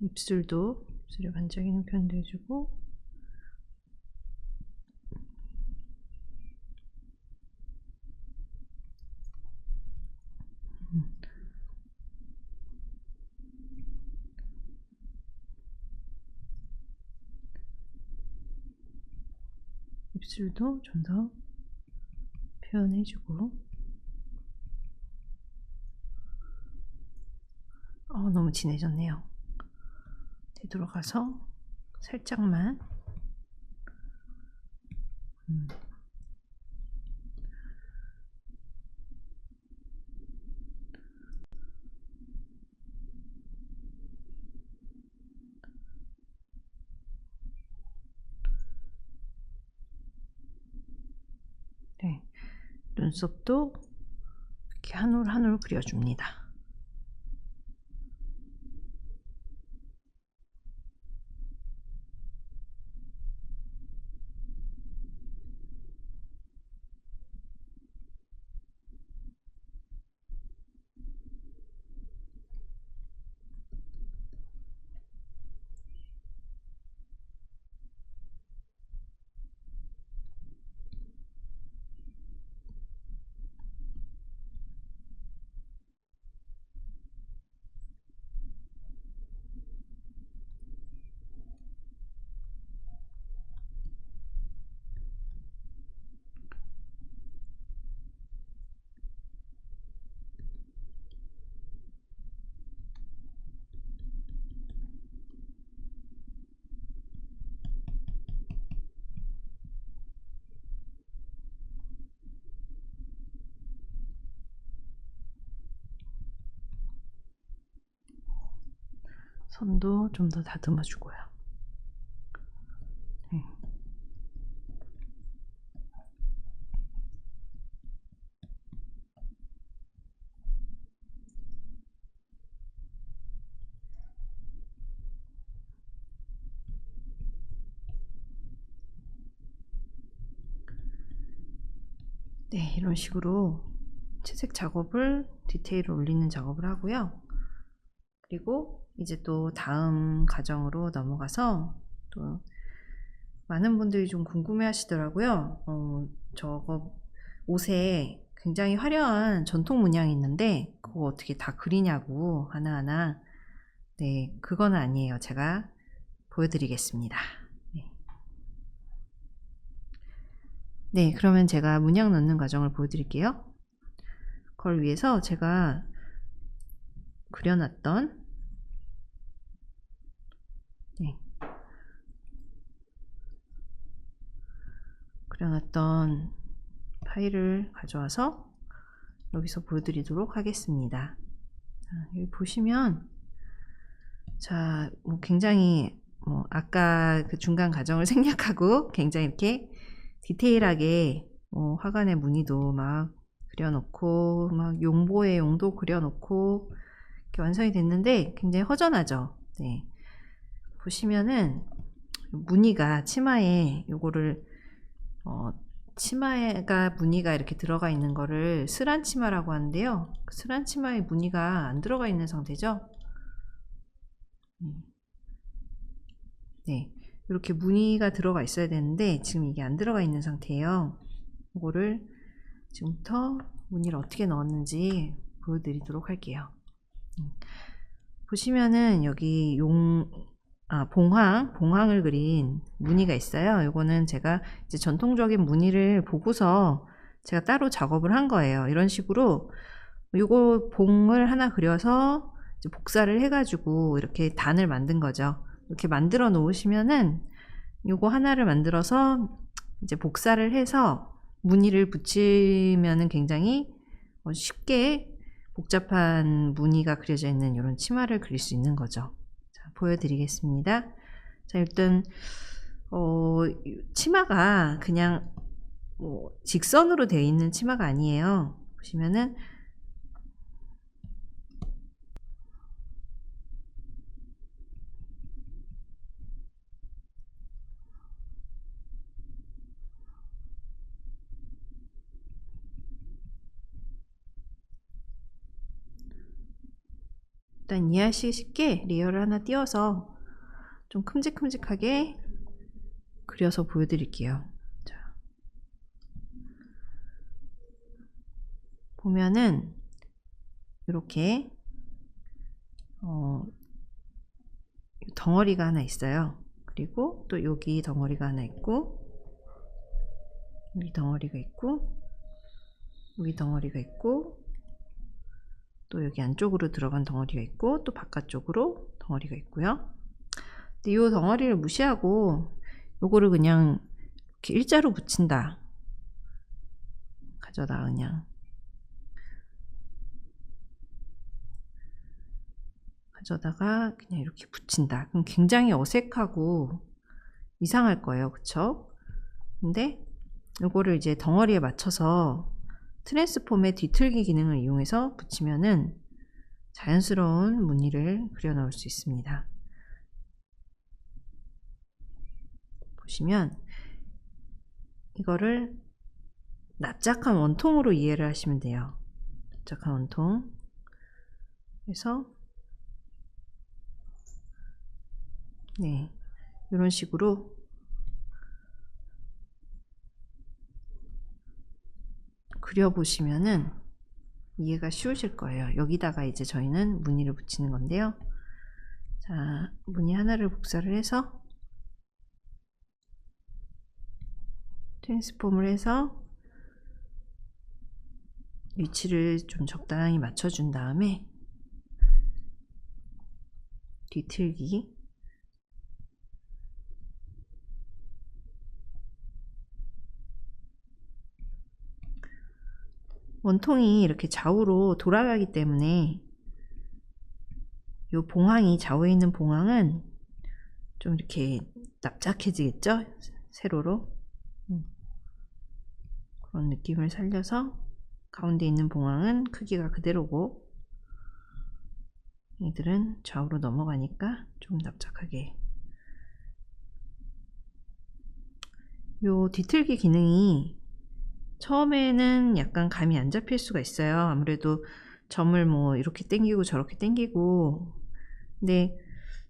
입술에 반짝이는 표현도 해주고, 입술도 좀 더 표현해주고. 너무 진해졌네요. 되돌아가서 살짝만. 네, 눈썹도 이렇게 한 올 한 올 그려줍니다. 선도 좀 더 다듬어 주고요. 네. 네, 이런 식으로 채색 작업을, 디테일을 올리는 작업을 하고요. 그리고 이제 또 다음 과정으로 넘어가서, 또 많은 분들이 좀 궁금해 하시더라고요. 저거 옷에 굉장히 화려한 전통 문양이 있는데 그거 어떻게 다 그리냐고 하나하나. 네, 그건 아니에요. 제가 보여드리겠습니다. 네, 그러면 제가 문양 넣는 과정을 보여드릴게요. 그걸 위해서 제가 그려놨던, 네, 그려놨던 파일을 가져와서 여기서 보여드리도록 하겠습니다. 자, 여기 보시면, 자, 굉장히 아까 그 중간 과정을 생략하고 굉장히 이렇게 디테일하게 화관의 무늬도 막 그려놓고, 막 용보의 용도 그려놓고 이렇게 완성이 됐는데 굉장히 허전하죠. 네. 보시면은 무늬가 치마에 요거를 치마가 무늬가 이렇게 들어가 있는 거를 스란 치마라고 하는데요. 스란 치마에 무늬가 안 들어가 있는 상태죠. 네, 이렇게 무늬가 들어가 있어야 되는데 지금 이게 안 들어가 있는 상태예요. 이거를 지금부터 무늬를 어떻게 넣었는지 보여드리도록 할게요. 보시면은 여기 봉황을 그린 무늬가 있어요. 이거는 제가 이제 전통적인 무늬를 보고서 제가 따로 작업을 한 거예요. 이런 식으로 요거 봉을 하나 그려서 이제 복사를 해가지고 이렇게 단을 만든 거죠. 이렇게 만들어 놓으시면은 요거 하나를 만들어서 이제 복사를 해서 무늬를 붙이면은 굉장히 쉽게 복잡한 무늬가 그려져 있는 이런 치마를 그릴 수 있는 거죠. 자, 보여드리겠습니다. 자, 일단 치마가 그냥 직선으로 되어 있는 치마가 아니에요. 보시면은 일단 이해하시기 쉽게 레이어를 하나 띄워서 좀 큼직큼직하게 그려서 보여드릴게요. 자, 보면은 이렇게 덩어리가 하나 있어요. 그리고 또 여기 덩어리가 하나 있고, 여기 덩어리가 있고, 여기 덩어리가 있고, 또 여기 안쪽으로 들어간 덩어리가 있고, 또 바깥쪽으로 덩어리가 있고요. 근데 이 덩어리를 무시하고 요거를 그냥 이렇게 일자로 붙인다. 가져다 그냥 가져다가 그냥 이렇게 붙인다. 그럼 굉장히 어색하고 이상할 거예요. 그쵸? 근데 요거를 이제 덩어리에 맞춰서 트랜스폼의 뒤틀기 기능을 이용해서 붙이면은 자연스러운 무늬를 그려 넣을 수 있습니다. 보시면 이거를 납작한 원통으로 이해를 하시면 돼요. 납작한 원통. 그래서 네, 이런 식으로 그려보시면은 이해가 쉬우실 거예요. 여기다가 이제 저희는 무늬를 붙이는 건데요. 자, 무늬 하나를 복사를 해서 트랜스폼을 해서 위치를 좀 적당히 맞춰준 다음에 뒤틀기, 원통이 이렇게 좌우로 돌아가기 때문에 이 봉황이 좌우에 있는 봉황은 좀 이렇게 납작해지겠죠? 세로로 그런 느낌을 살려서 가운데 있는 봉황은 크기가 그대로고 얘들은 좌우로 넘어가니까 좀 납작하게. 요 뒤틀기 기능이 처음에는 약간 감이 안 잡힐 수가 있어요. 아무래도 점을 뭐 이렇게 당기고 저렇게 당기고. 근데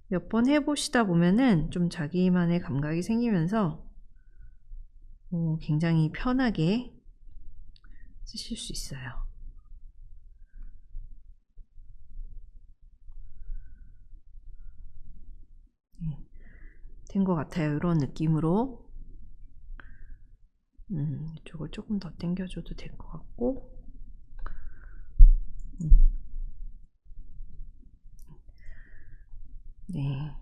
몇 번 해보시다 보면은 좀 자기만의 감각이 생기면서 굉장히 편하게 쓰실 수 있어요. 된 것 같아요. 이런 느낌으로 이쪽을 조금 더 당겨줘도 될 것 같고 네.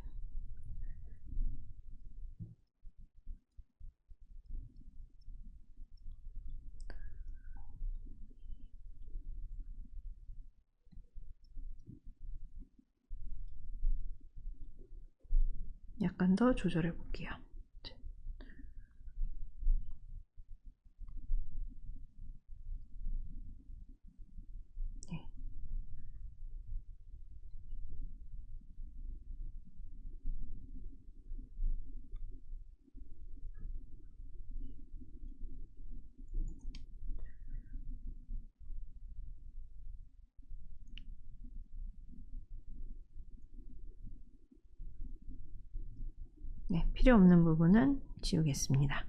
약간 더 조절해 볼게요. 네. 네, 필요 없는 부분은 지우겠습니다.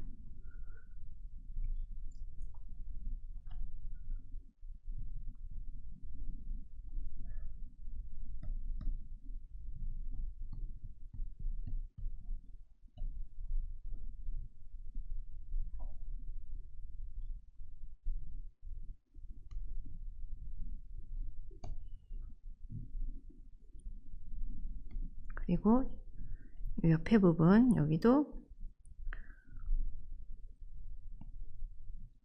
그리고 이 옆에 부분 여기도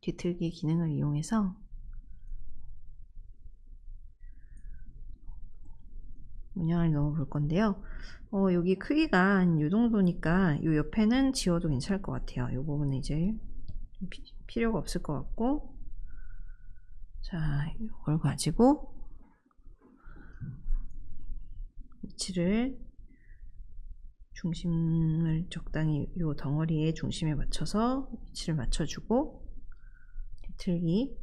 뒤틀기 기능을 이용해서 문양을 넣어 볼 건데요. 여기 크기가 한 이 정도니까 이 옆에는 지워도 괜찮을 것 같아요. 이 부분은 이제 필요가 없을 것 같고, 자, 이걸 가지고 위치를 중심을 적당히 이 덩어리의 중심에 맞춰서 위치를 맞춰주고 뒤틀기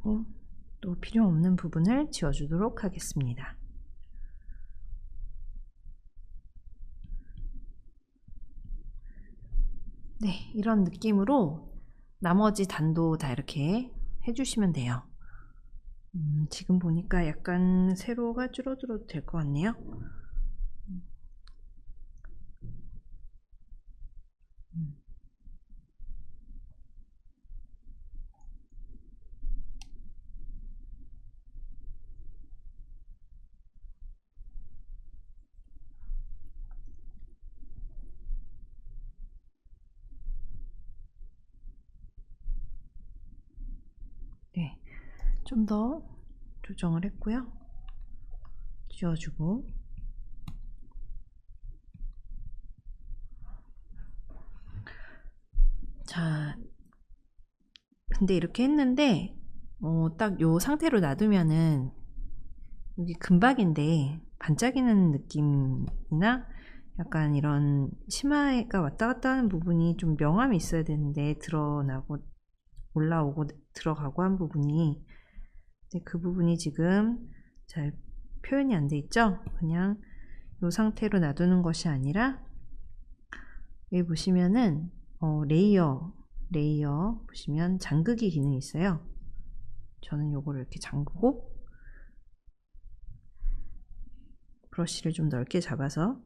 그리고 또 필요 없는 부분을 지워주도록 하겠습니다. 네, 이런 느낌으로 나머지 단도 다 이렇게 해주시면 돼요. 지금 보니까 약간 세로가 줄어들어도 될 것 같네요. 네, 좀 더 조정을 했고요. 지워주고. 자, 근데 이렇게 했는데 딱 요 상태로 놔두면은 여기 금박인데 반짝이는 느낌이나 약간 이런 치마가 왔다 갔다 하는 부분이 좀 명암이 있어야 되는데 드러나고 올라오고 들어가고 한 부분이 그 부분이 지금 잘 표현이 안 돼 있죠? 그냥 이 상태로 놔두는 것이 아니라 여기 보시면은 레이어 보시면 잠그기 기능이 있어요. 저는 요거를 이렇게 잠그고 브러쉬를 좀 넓게 잡아서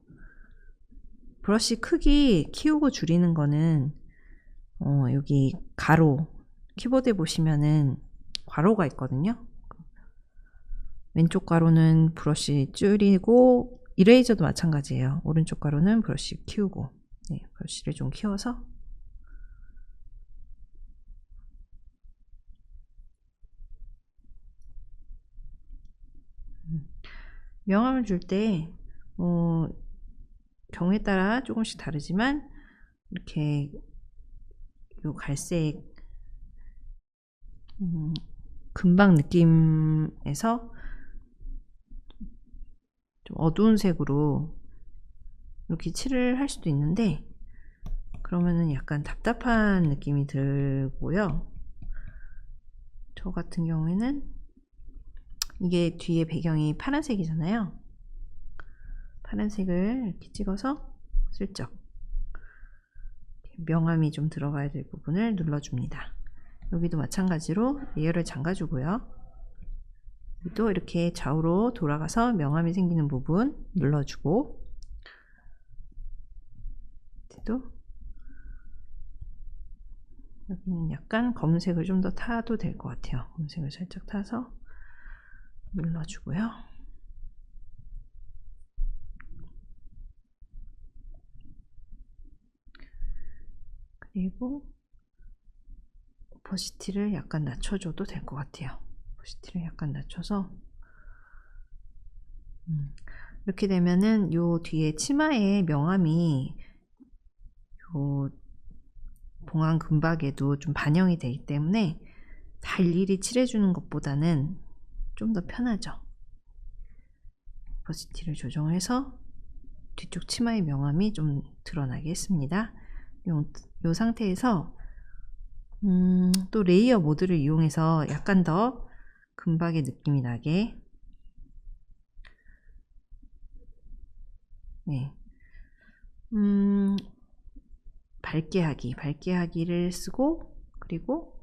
브러쉬 크기 키우고 줄이는 거는 여기 가로 키보드에 보시면은 괄호가 있거든요. 왼쪽 가로는 브러쉬 줄이고 이레이저도 마찬가지예요. 오른쪽 가로는 브러쉬 키우고 네, 브러쉬를 좀 키워서 명암을 줄 때 경우에 따라 조금씩 다르지만 이렇게 요 갈색 금방 느낌에서 좀 어두운 색으로 이렇게 칠을 할 수도 있는데 그러면은 약간 답답한 느낌이 들고요. 저 같은 경우에는 이게 뒤에 배경이 파란색이잖아요. 파란색을 이렇게 찍어서 슬쩍 명암이 좀 들어가야 될 부분을 눌러줍니다. 여기도 마찬가지로 레이어를 잠가주고요. 또 이렇게 좌우로 돌아가서 명암이 생기는 부분 눌러주고 또 여기는 약간 검은색을 좀 더 타도 될 것 같아요. 검은색을 살짝 타서 눌러주고요. 그리고 오퍼시티를 약간 낮춰줘도 될 것 같아요. 오퍼시티를 약간 낮춰서 이렇게 되면은 요 뒤에 치마에 명암이 요 봉황 금박에도 좀 반영이 되기 때문에 다 일일이 칠해주는 것보다는 좀 더 편하죠. 오퍼시티를 조정해서 뒤쪽 치마의 명암이 좀 드러나게 했습니다. 요 상태에서 또 레이어 모드를 이용해서 약간 더 금박의 느낌이 나게 네. 밝게 하기를 쓰고 그리고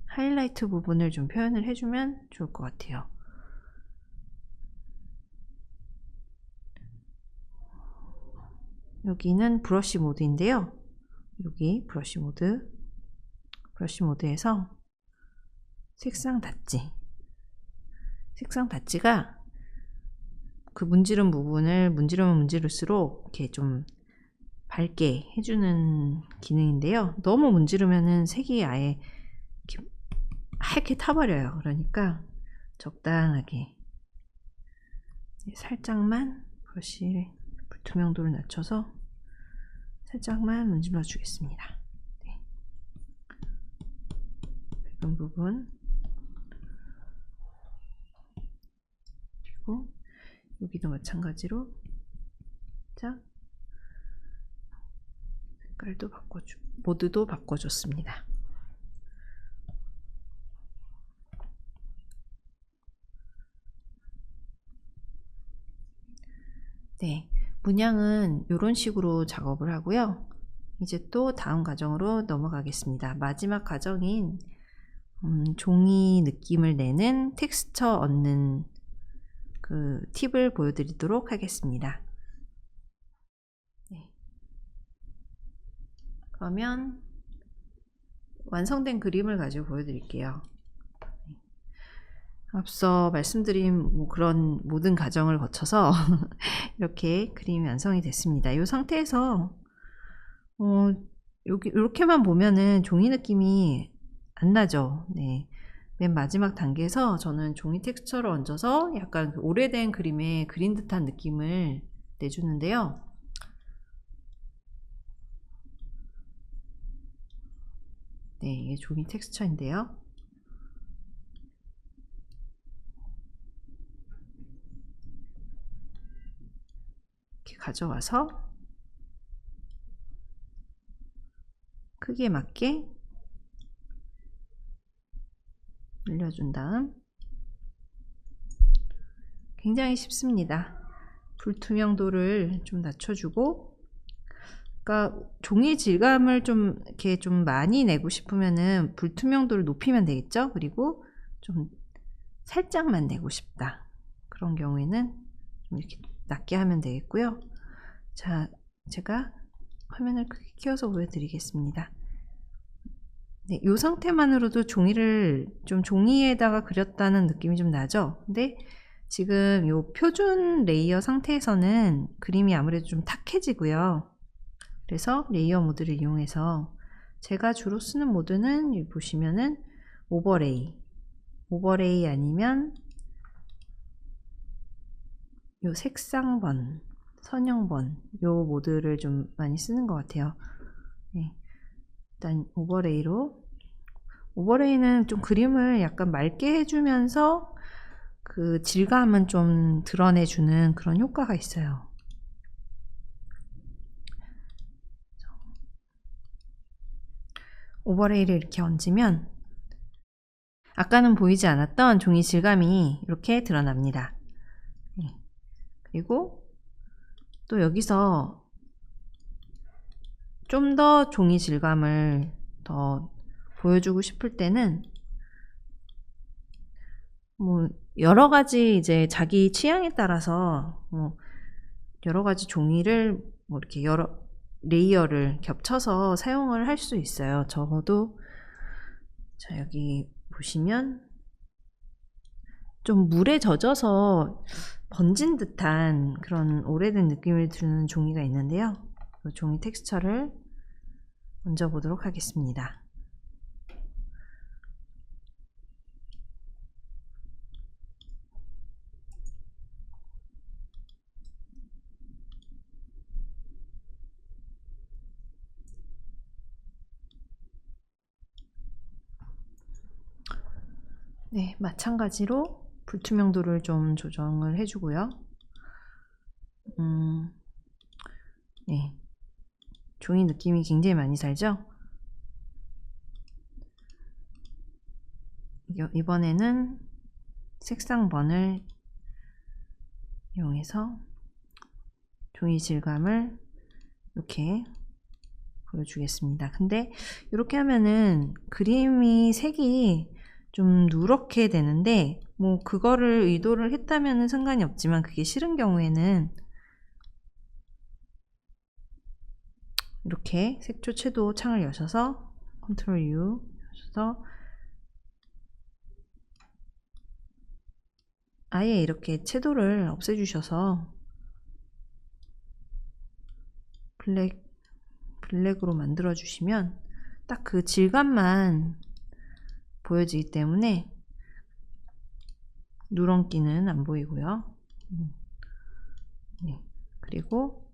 하이라이트 부분을 좀 표현을 해주면 좋을 것 같아요. 여기는 브러쉬 모드인데요. 여기 브러쉬 모드에서 색상 닫지가 그 문지른 부분을 문지르면 문지를수록 이렇게 좀 밝게 해주는 기능인데요. 너무 문지르면은 색이 아예 이렇게 하얗게 타버려요. 그러니까 적당하게 살짝만 브러쉬 투명도를 낮춰서 살짝만 문질러 주겠습니다. 네. 밝은 부분 그리고 여기도 마찬가지로 색깔도 모드도 바꿔줬습니다. 네, 문양은 이런 식으로 작업을 하고요. 이제 또 다음 과정으로 넘어가겠습니다. 마지막 과정인 종이 느낌을 내는 텍스처 얻는 그 팁을 보여드리도록 하겠습니다. 네. 그러면 완성된 그림을 가지고 보여드릴게요. 앞서 말씀드린 그런 모든 과정을 거쳐서 이렇게 그림이 완성이 됐습니다. 이 상태에서 여기 이렇게만 보면은 종이 느낌이 안 나죠. 네. 맨 마지막 단계에서 저는 종이 텍스처를 얹어서 약간 오래된 그림에 그린 듯한 느낌을 내주는데요. 네, 이게 종이 텍스처인데요. 이렇게 가져와서 크기에 맞게 늘려준 다음 굉장히 쉽습니다. 불투명도를 좀 낮춰주고, 그러니까 종이 질감을 좀 이렇게 좀 많이 내고 싶으면은 불투명도를 높이면 되겠죠. 그리고 좀 살짝만 내고 싶다, 그런 경우에는 좀 이렇게 낮게 하면 되겠고요. 자, 제가 화면을 크게 키워서 보여드리겠습니다. 네, 이 상태만으로도 종이를 좀 종이에다가 그렸다는 느낌이 좀 나죠. 근데 지금 이 표준 레이어 상태에서는 그림이 아무래도 좀 탁해지고요. 그래서 레이어 모드를 이용해서 제가 주로 쓰는 모드는 여기 보시면은 오버레이 아니면 요 색상번, 선형번, 요 모드를 좀 많이 쓰는 것 같아요. 네. 일단 오버레이는 좀 그림을 약간 맑게 해주면서 그 질감은 좀 드러내주는 그런 효과가 있어요. 오버레이를 이렇게 얹으면 아까는 보이지 않았던 종이 질감이 이렇게 드러납니다. 그리고 또 여기서 좀 더 종이 질감을 더 보여주고 싶을 때는 뭐 여러 가지 이제 자기 취향에 따라서 여러 가지 종이를 뭐 이렇게 여러 레이어를 겹쳐서 사용을 할 수 있어요. 적어도 자, 여기 보시면 좀 물에 젖어서 번진 듯한 그런 오래된 느낌을 주는 종이가 있는데요. 그 종이 텍스처를 얹어 보도록 하겠습니다. 네, 마찬가지로 불투명도를 좀 조정을 해주고요. 네, 종이 느낌이 굉장히 많이 살죠? 이번에는 색상번을 이용해서 종이 질감을 이렇게 보여주겠습니다. 근데 이렇게 하면은 그림이 색이 좀 누렇게 되는데 뭐 그거를 의도를 했다면 상관이 없지만 그게 싫은 경우에는 이렇게 색조 채도 창을 여셔서 Ctrl U 여셔서 아예 이렇게 채도를 없애주셔서 블랙으로 만들어 주시면 딱 그 질감만 보여지기 때문에 누런기는 안 보이고요. 네. 그리고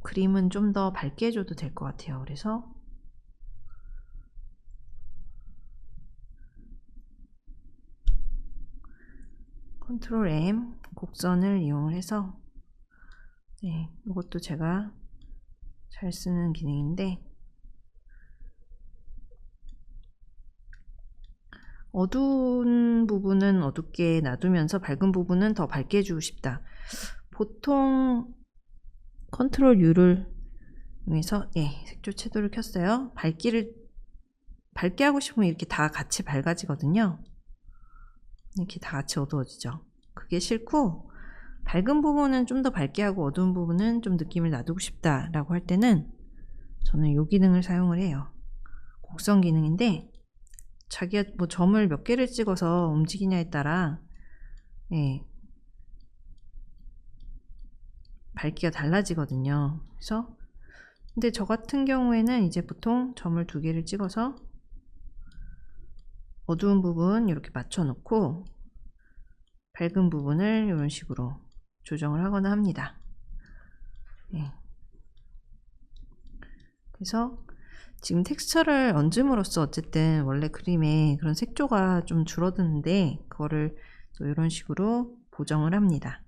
그림은 좀 더 밝게 해줘도 될 것 같아요. 그래서 Ctrl M 곡선을 이용을 해서 네, 이것도 제가 잘 쓰는 기능인데, 어두운 부분은 어둡게 놔두면서 밝은 부분은 더 밝게 해주고 싶다. 보통 컨트롤 U를 이용해서 색조 채도를 켰어요. 밝게 하고 싶으면 이렇게 다 같이 밝아지거든요. 이렇게 다 같이 어두워지죠. 그게 싫고, 밝은 부분은 좀 더 밝게 하고 어두운 부분은 좀 느낌을 놔두고 싶다 라고 할 때는 저는 이 기능을 사용을 해요. 곡선 기능인데, 자기가 뭐 점을 몇 개를 찍어서 움직이냐에 따라 밝기가 달라지거든요. 그래서 근데 저 같은 경우에는 이제 보통 점을 2개를 찍어서 어두운 부분 이렇게 맞춰 놓고 밝은 부분을 이런 식으로 조정을 하거나 합니다. 그래서 지금 텍스처를 얹음으로써 어쨌든 원래 그림에 그런 색조가 좀 줄어드는데 그거를 또 이런 식으로 보정을 합니다.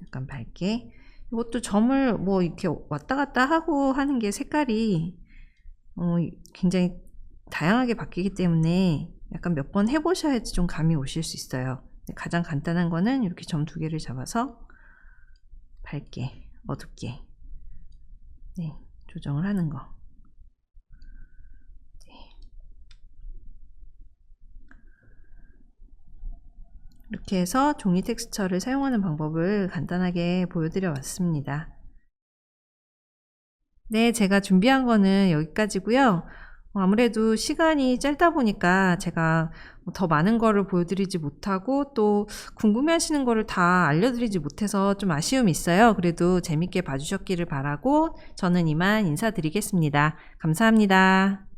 약간 밝게. 이것도 점을 뭐 이렇게 왔다 갔다 하고 하는 게 색깔이 굉장히 다양하게 바뀌기 때문에 약간 몇 번 해보셔야지 좀 감이 오실 수 있어요. 가장 간단한 거는 이렇게 점 2개를 잡아서 밝게, 어둡게 조정을 하는 거. 이렇게 해서 종이 텍스처를 사용하는 방법을 간단하게 보여드려 왔습니다. 네, 제가 준비한 거는 여기까지고요. 아무래도 시간이 짧다 보니까 제가 더 많은 거를 보여드리지 못하고 또 궁금해하시는 거를 다 알려드리지 못해서 좀 아쉬움이 있어요. 그래도 재밌게 봐주셨기를 바라고 저는 이만 인사드리겠습니다. 감사합니다.